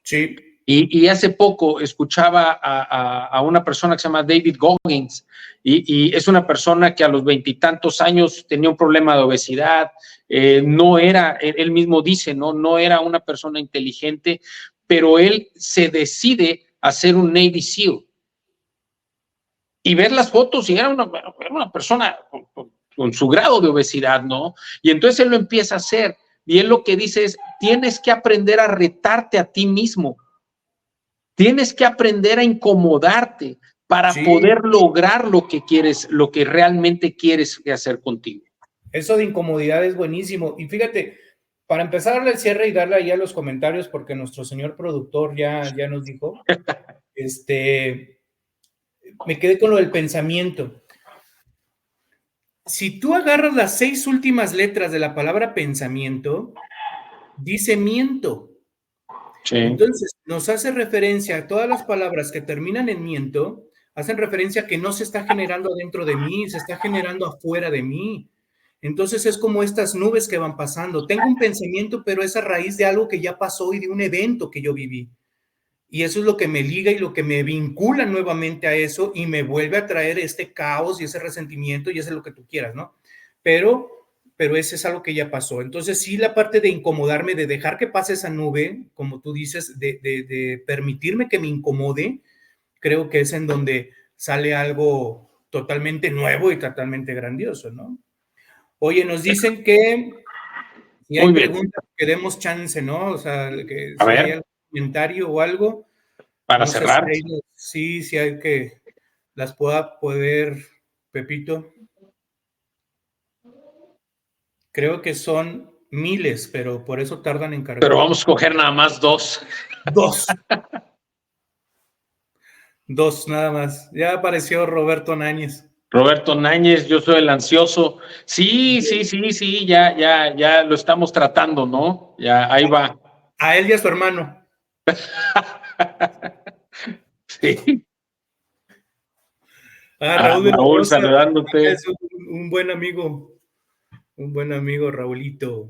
Sí. Y hace poco escuchaba a una persona que se llama David Goggins y es una persona que a los 20 y tantos años tenía un problema de obesidad, no era, él mismo dice, no era una persona inteligente, pero él se decide a ser un Navy SEAL. Y ver las fotos y era una persona con su grado de obesidad, ¿no? Y entonces él lo empieza a hacer y él lo que dice es, tienes que aprender a retarte a ti mismo. Tienes que aprender a incomodarte para poder lograr lo que quieres, lo que realmente quieres hacer contigo. Eso de incomodidad es buenísimo. Y fíjate, para empezar a darle el cierre y darle ahí a los comentarios, porque nuestro señor productor ya nos dijo, me quedé con lo del pensamiento. Si tú agarras las 6 últimas letras de la palabra pensamiento, dice miento. Sí. Entonces, nos hace referencia a todas las palabras que terminan en miento, hacen referencia a que no se está generando dentro de mí, se está generando afuera de mí. Entonces es como estas nubes que van pasando. Tengo un pensamiento, pero es a raíz de algo que ya pasó y de un evento que yo viví. Y eso es lo que me liga y lo que me vincula nuevamente a eso y me vuelve a traer este caos y ese resentimiento y eso es lo que tú quieras, ¿no? Pero ese es algo que ya pasó. Entonces sí, la parte de incomodarme, de dejar que pase esa nube, como tú dices, de permitirme que me incomode, creo que es en donde sale algo totalmente nuevo y totalmente grandioso, ¿no? Oye, nos dicen que si hay preguntas, que demos chance, ¿no? O sea, que si hay algún comentario o algo. Para No cerrar. Sé si hay que las pueda poder, Pepito. Creo que son miles, pero por eso tardan en cargar. Pero vamos a escoger nada más 2. 2. 2 nada más. Ya apareció Roberto Náñez. Roberto Náñez, yo soy el ansioso. Sí, ya lo estamos tratando, ¿no? Ya, ahí va. A él y a su hermano. Sí. Raúl saludándote. Es un buen amigo. Un buen amigo, Raulito.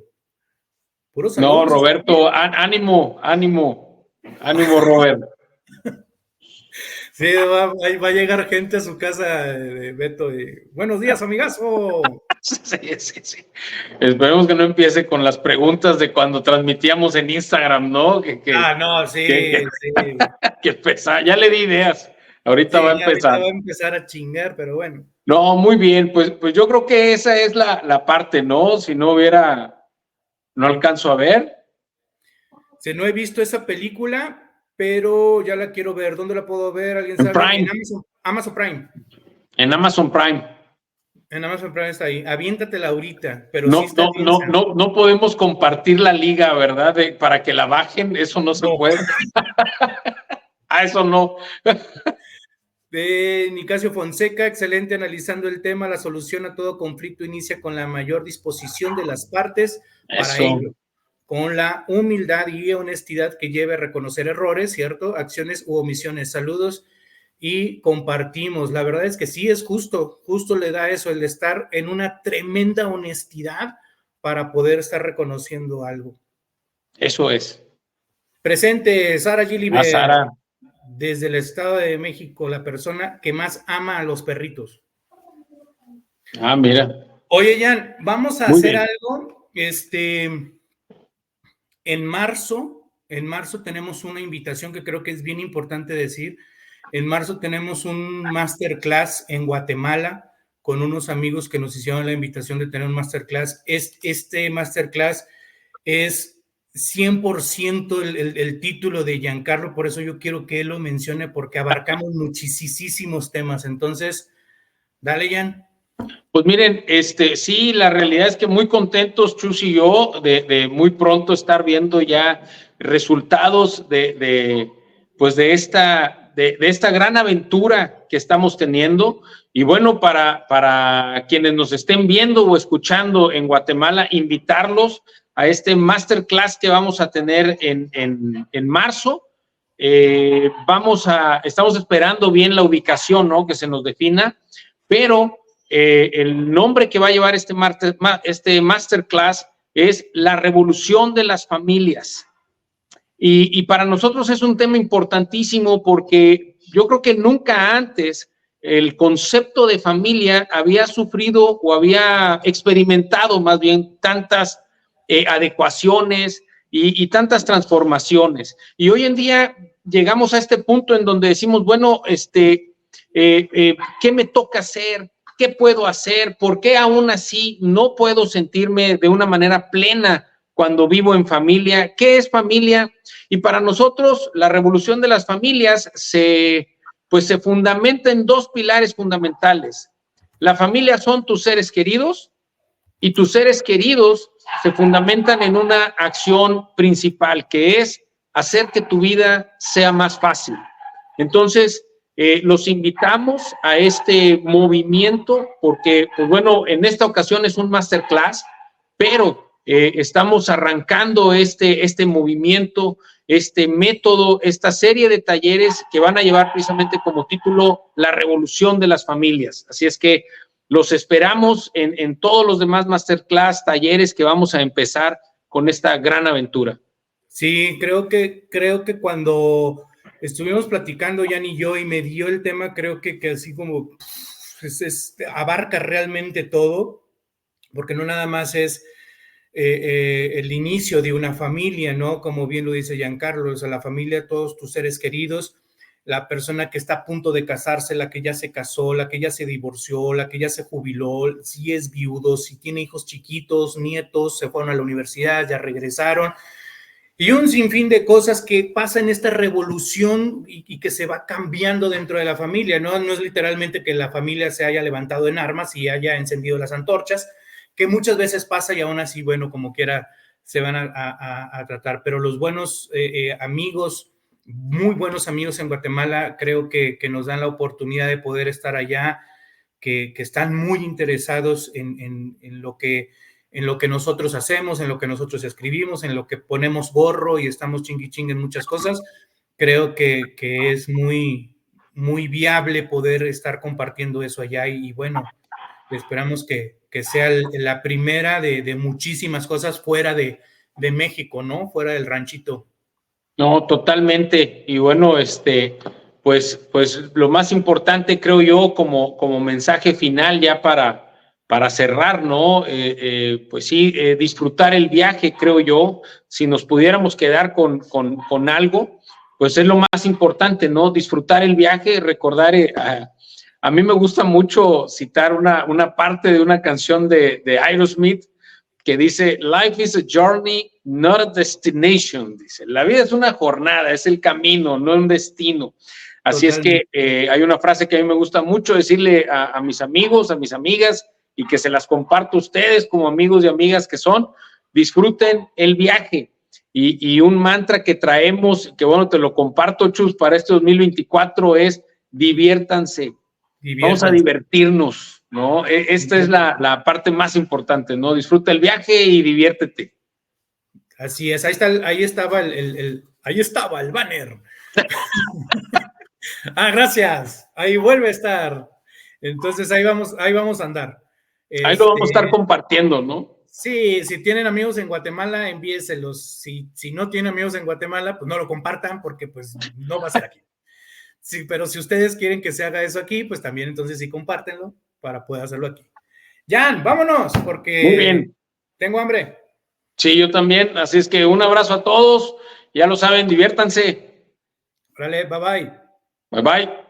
No, Roberto, ánimo, Robert. Sí, va a llegar gente a su casa de Beto y buenos días, amigazo. Sí, sí, sí. Esperemos que no empiece con las preguntas de cuando transmitíamos en Instagram, ¿no? No, Que, sí, sí. que empezar. Ya le di ideas. Ahorita va a Sí, ya ahorita va empezar. a empezar a chingar, pero bueno. No, muy bien. Pues yo creo que esa es la parte, ¿no? Si no hubiera, no alcanzo a ver. Si no he visto esa película, pero ya la quiero ver. ¿Dónde la puedo ver? ¿Alguien En sabe? En Prime, Amazon Prime. en Amazon Prime. En Amazon Prime está ahí. Aviéntatela ahorita, pero sí No, está no, no, densa. no, no podemos compartir la liga, ¿verdad? Para que la bajen, eso no se No. puede. Eso no. De Nicasio Fonseca, excelente analizando el tema. La solución a todo conflicto inicia con la mayor disposición de las partes para Eso. ello, con la humildad y honestidad que lleve a reconocer errores, ¿cierto? Acciones u omisiones. Saludos y compartimos. La verdad es que sí es justo le da eso, el de estar en una tremenda honestidad para poder estar reconociendo algo. Eso es. Presente, Sara Ah, Gilliver, Sara. desde el Estado de México, la persona que más ama a los perritos. Ah, mira. Oye, Jan, vamos a Muy hacer bien. algo. En marzo tenemos una invitación que creo que es bien importante decir. En marzo tenemos un masterclass en Guatemala con unos amigos que nos hicieron la invitación de tener un masterclass. Este masterclass es 100% el título de Giancarlo, por eso yo quiero que él lo mencione porque abarcamos muchísimos temas. Entonces, dale, Jan. Pues miren, sí, la realidad es que muy contentos, Chus y yo, de muy pronto estar viendo ya resultados pues de esta gran aventura que estamos teniendo. Y bueno, para quienes nos estén viendo o escuchando en Guatemala, invitarlos a este masterclass que vamos a tener en marzo. Estamos esperando bien la ubicación, ¿no? Que se nos defina, pero el nombre que va a llevar este masterclass es La Revolución de las Familias. Y para nosotros es un tema importantísimo porque yo creo que nunca antes el concepto de familia había sufrido o había experimentado más bien tantas adecuaciones y tantas transformaciones. Y hoy en día llegamos a este punto en donde decimos, bueno, ¿qué me toca hacer? ¿Qué puedo hacer? ¿Por qué aún así no puedo sentirme de una manera plena cuando vivo en familia? ¿Qué es familia? Y para nosotros la revolución de las familias se fundamenta en dos pilares fundamentales. La familia son tus seres queridos y tus seres queridos se fundamentan en una acción principal, que es hacer que tu vida sea más fácil. Entonces, los invitamos a este movimiento porque, pues bueno, en esta ocasión es un masterclass, pero estamos arrancando este movimiento, este método, esta serie de talleres que van a llevar precisamente como título La Revolución de las Familias. Así es que los esperamos en todos los demás masterclass, talleres que vamos a empezar con esta gran aventura. Sí, creo que cuando estuvimos platicando Jan y yo y me dio el tema, creo que así como abarca realmente todo, porque no nada más es el inicio de una familia, ¿no? Como bien lo dice Giancarlo, o sea, la familia, todos tus seres queridos, la persona que está a punto de casarse, la que ya se casó, la que ya se divorció, la que ya se jubiló, si es viudo, si tiene hijos chiquitos, nietos, se fueron a la universidad, ya regresaron, y un sinfín de cosas que pasa en esta revolución y que se va cambiando dentro de la familia, ¿no? No es literalmente que la familia se haya levantado en armas y haya encendido las antorchas, que muchas veces pasa y aún así, bueno, como quiera, se van a tratar. Pero los buenos amigos, muy buenos amigos en Guatemala, creo que nos dan la oportunidad de poder estar allá, que están muy interesados en lo que nosotros hacemos, en lo que nosotros escribimos, en lo que ponemos gorro y estamos chingui en muchas cosas. Creo que es muy viable poder estar compartiendo eso allá y bueno, esperamos que sea la primera de muchísimas cosas fuera de México, ¿no? Fuera del ranchito. No, totalmente. Y bueno, pues lo más importante, creo yo, como mensaje final ya para cerrar, ¿no? Pues sí, disfrutar el viaje, creo yo. Si nos pudiéramos quedar con algo, pues es lo más importante, ¿no? Disfrutar el viaje, recordar, a mí me gusta mucho citar una parte de una canción de Aerosmith que dice, Life is a journey, not a destination. Dice, la vida es una jornada, es el camino, no un destino. Así es que Totalmente. hay una frase que a mí me gusta mucho decirle a mis amigos, a mis amigas, y que se las comparto a ustedes como amigos y amigas que son, disfruten el viaje. Y un mantra que traemos, que bueno, te lo comparto, Chus, para este 2024 es diviértanse. Vamos a Diviértanse. divertirnos, ¿no? Esta es la parte más importante, ¿no? Disfruta el viaje y diviértete. Así es, ahí estaba ahí estaba el banner. Gracias. Ahí vuelve a estar. Entonces ahí vamos a andar. Ahí lo vamos a estar compartiendo, ¿no? Sí, si tienen amigos en Guatemala, envíeselos. Si no tienen amigos en Guatemala, pues no lo compartan porque pues no va a ser aquí. Sí, pero si ustedes quieren que se haga eso aquí, pues también entonces sí compártenlo para poder hacerlo aquí. Jan, vámonos, Muy porque bien. tengo hambre. Sí, yo también. Así es que un abrazo a todos. Ya lo saben, diviértanse. Órale, bye bye. Bye bye.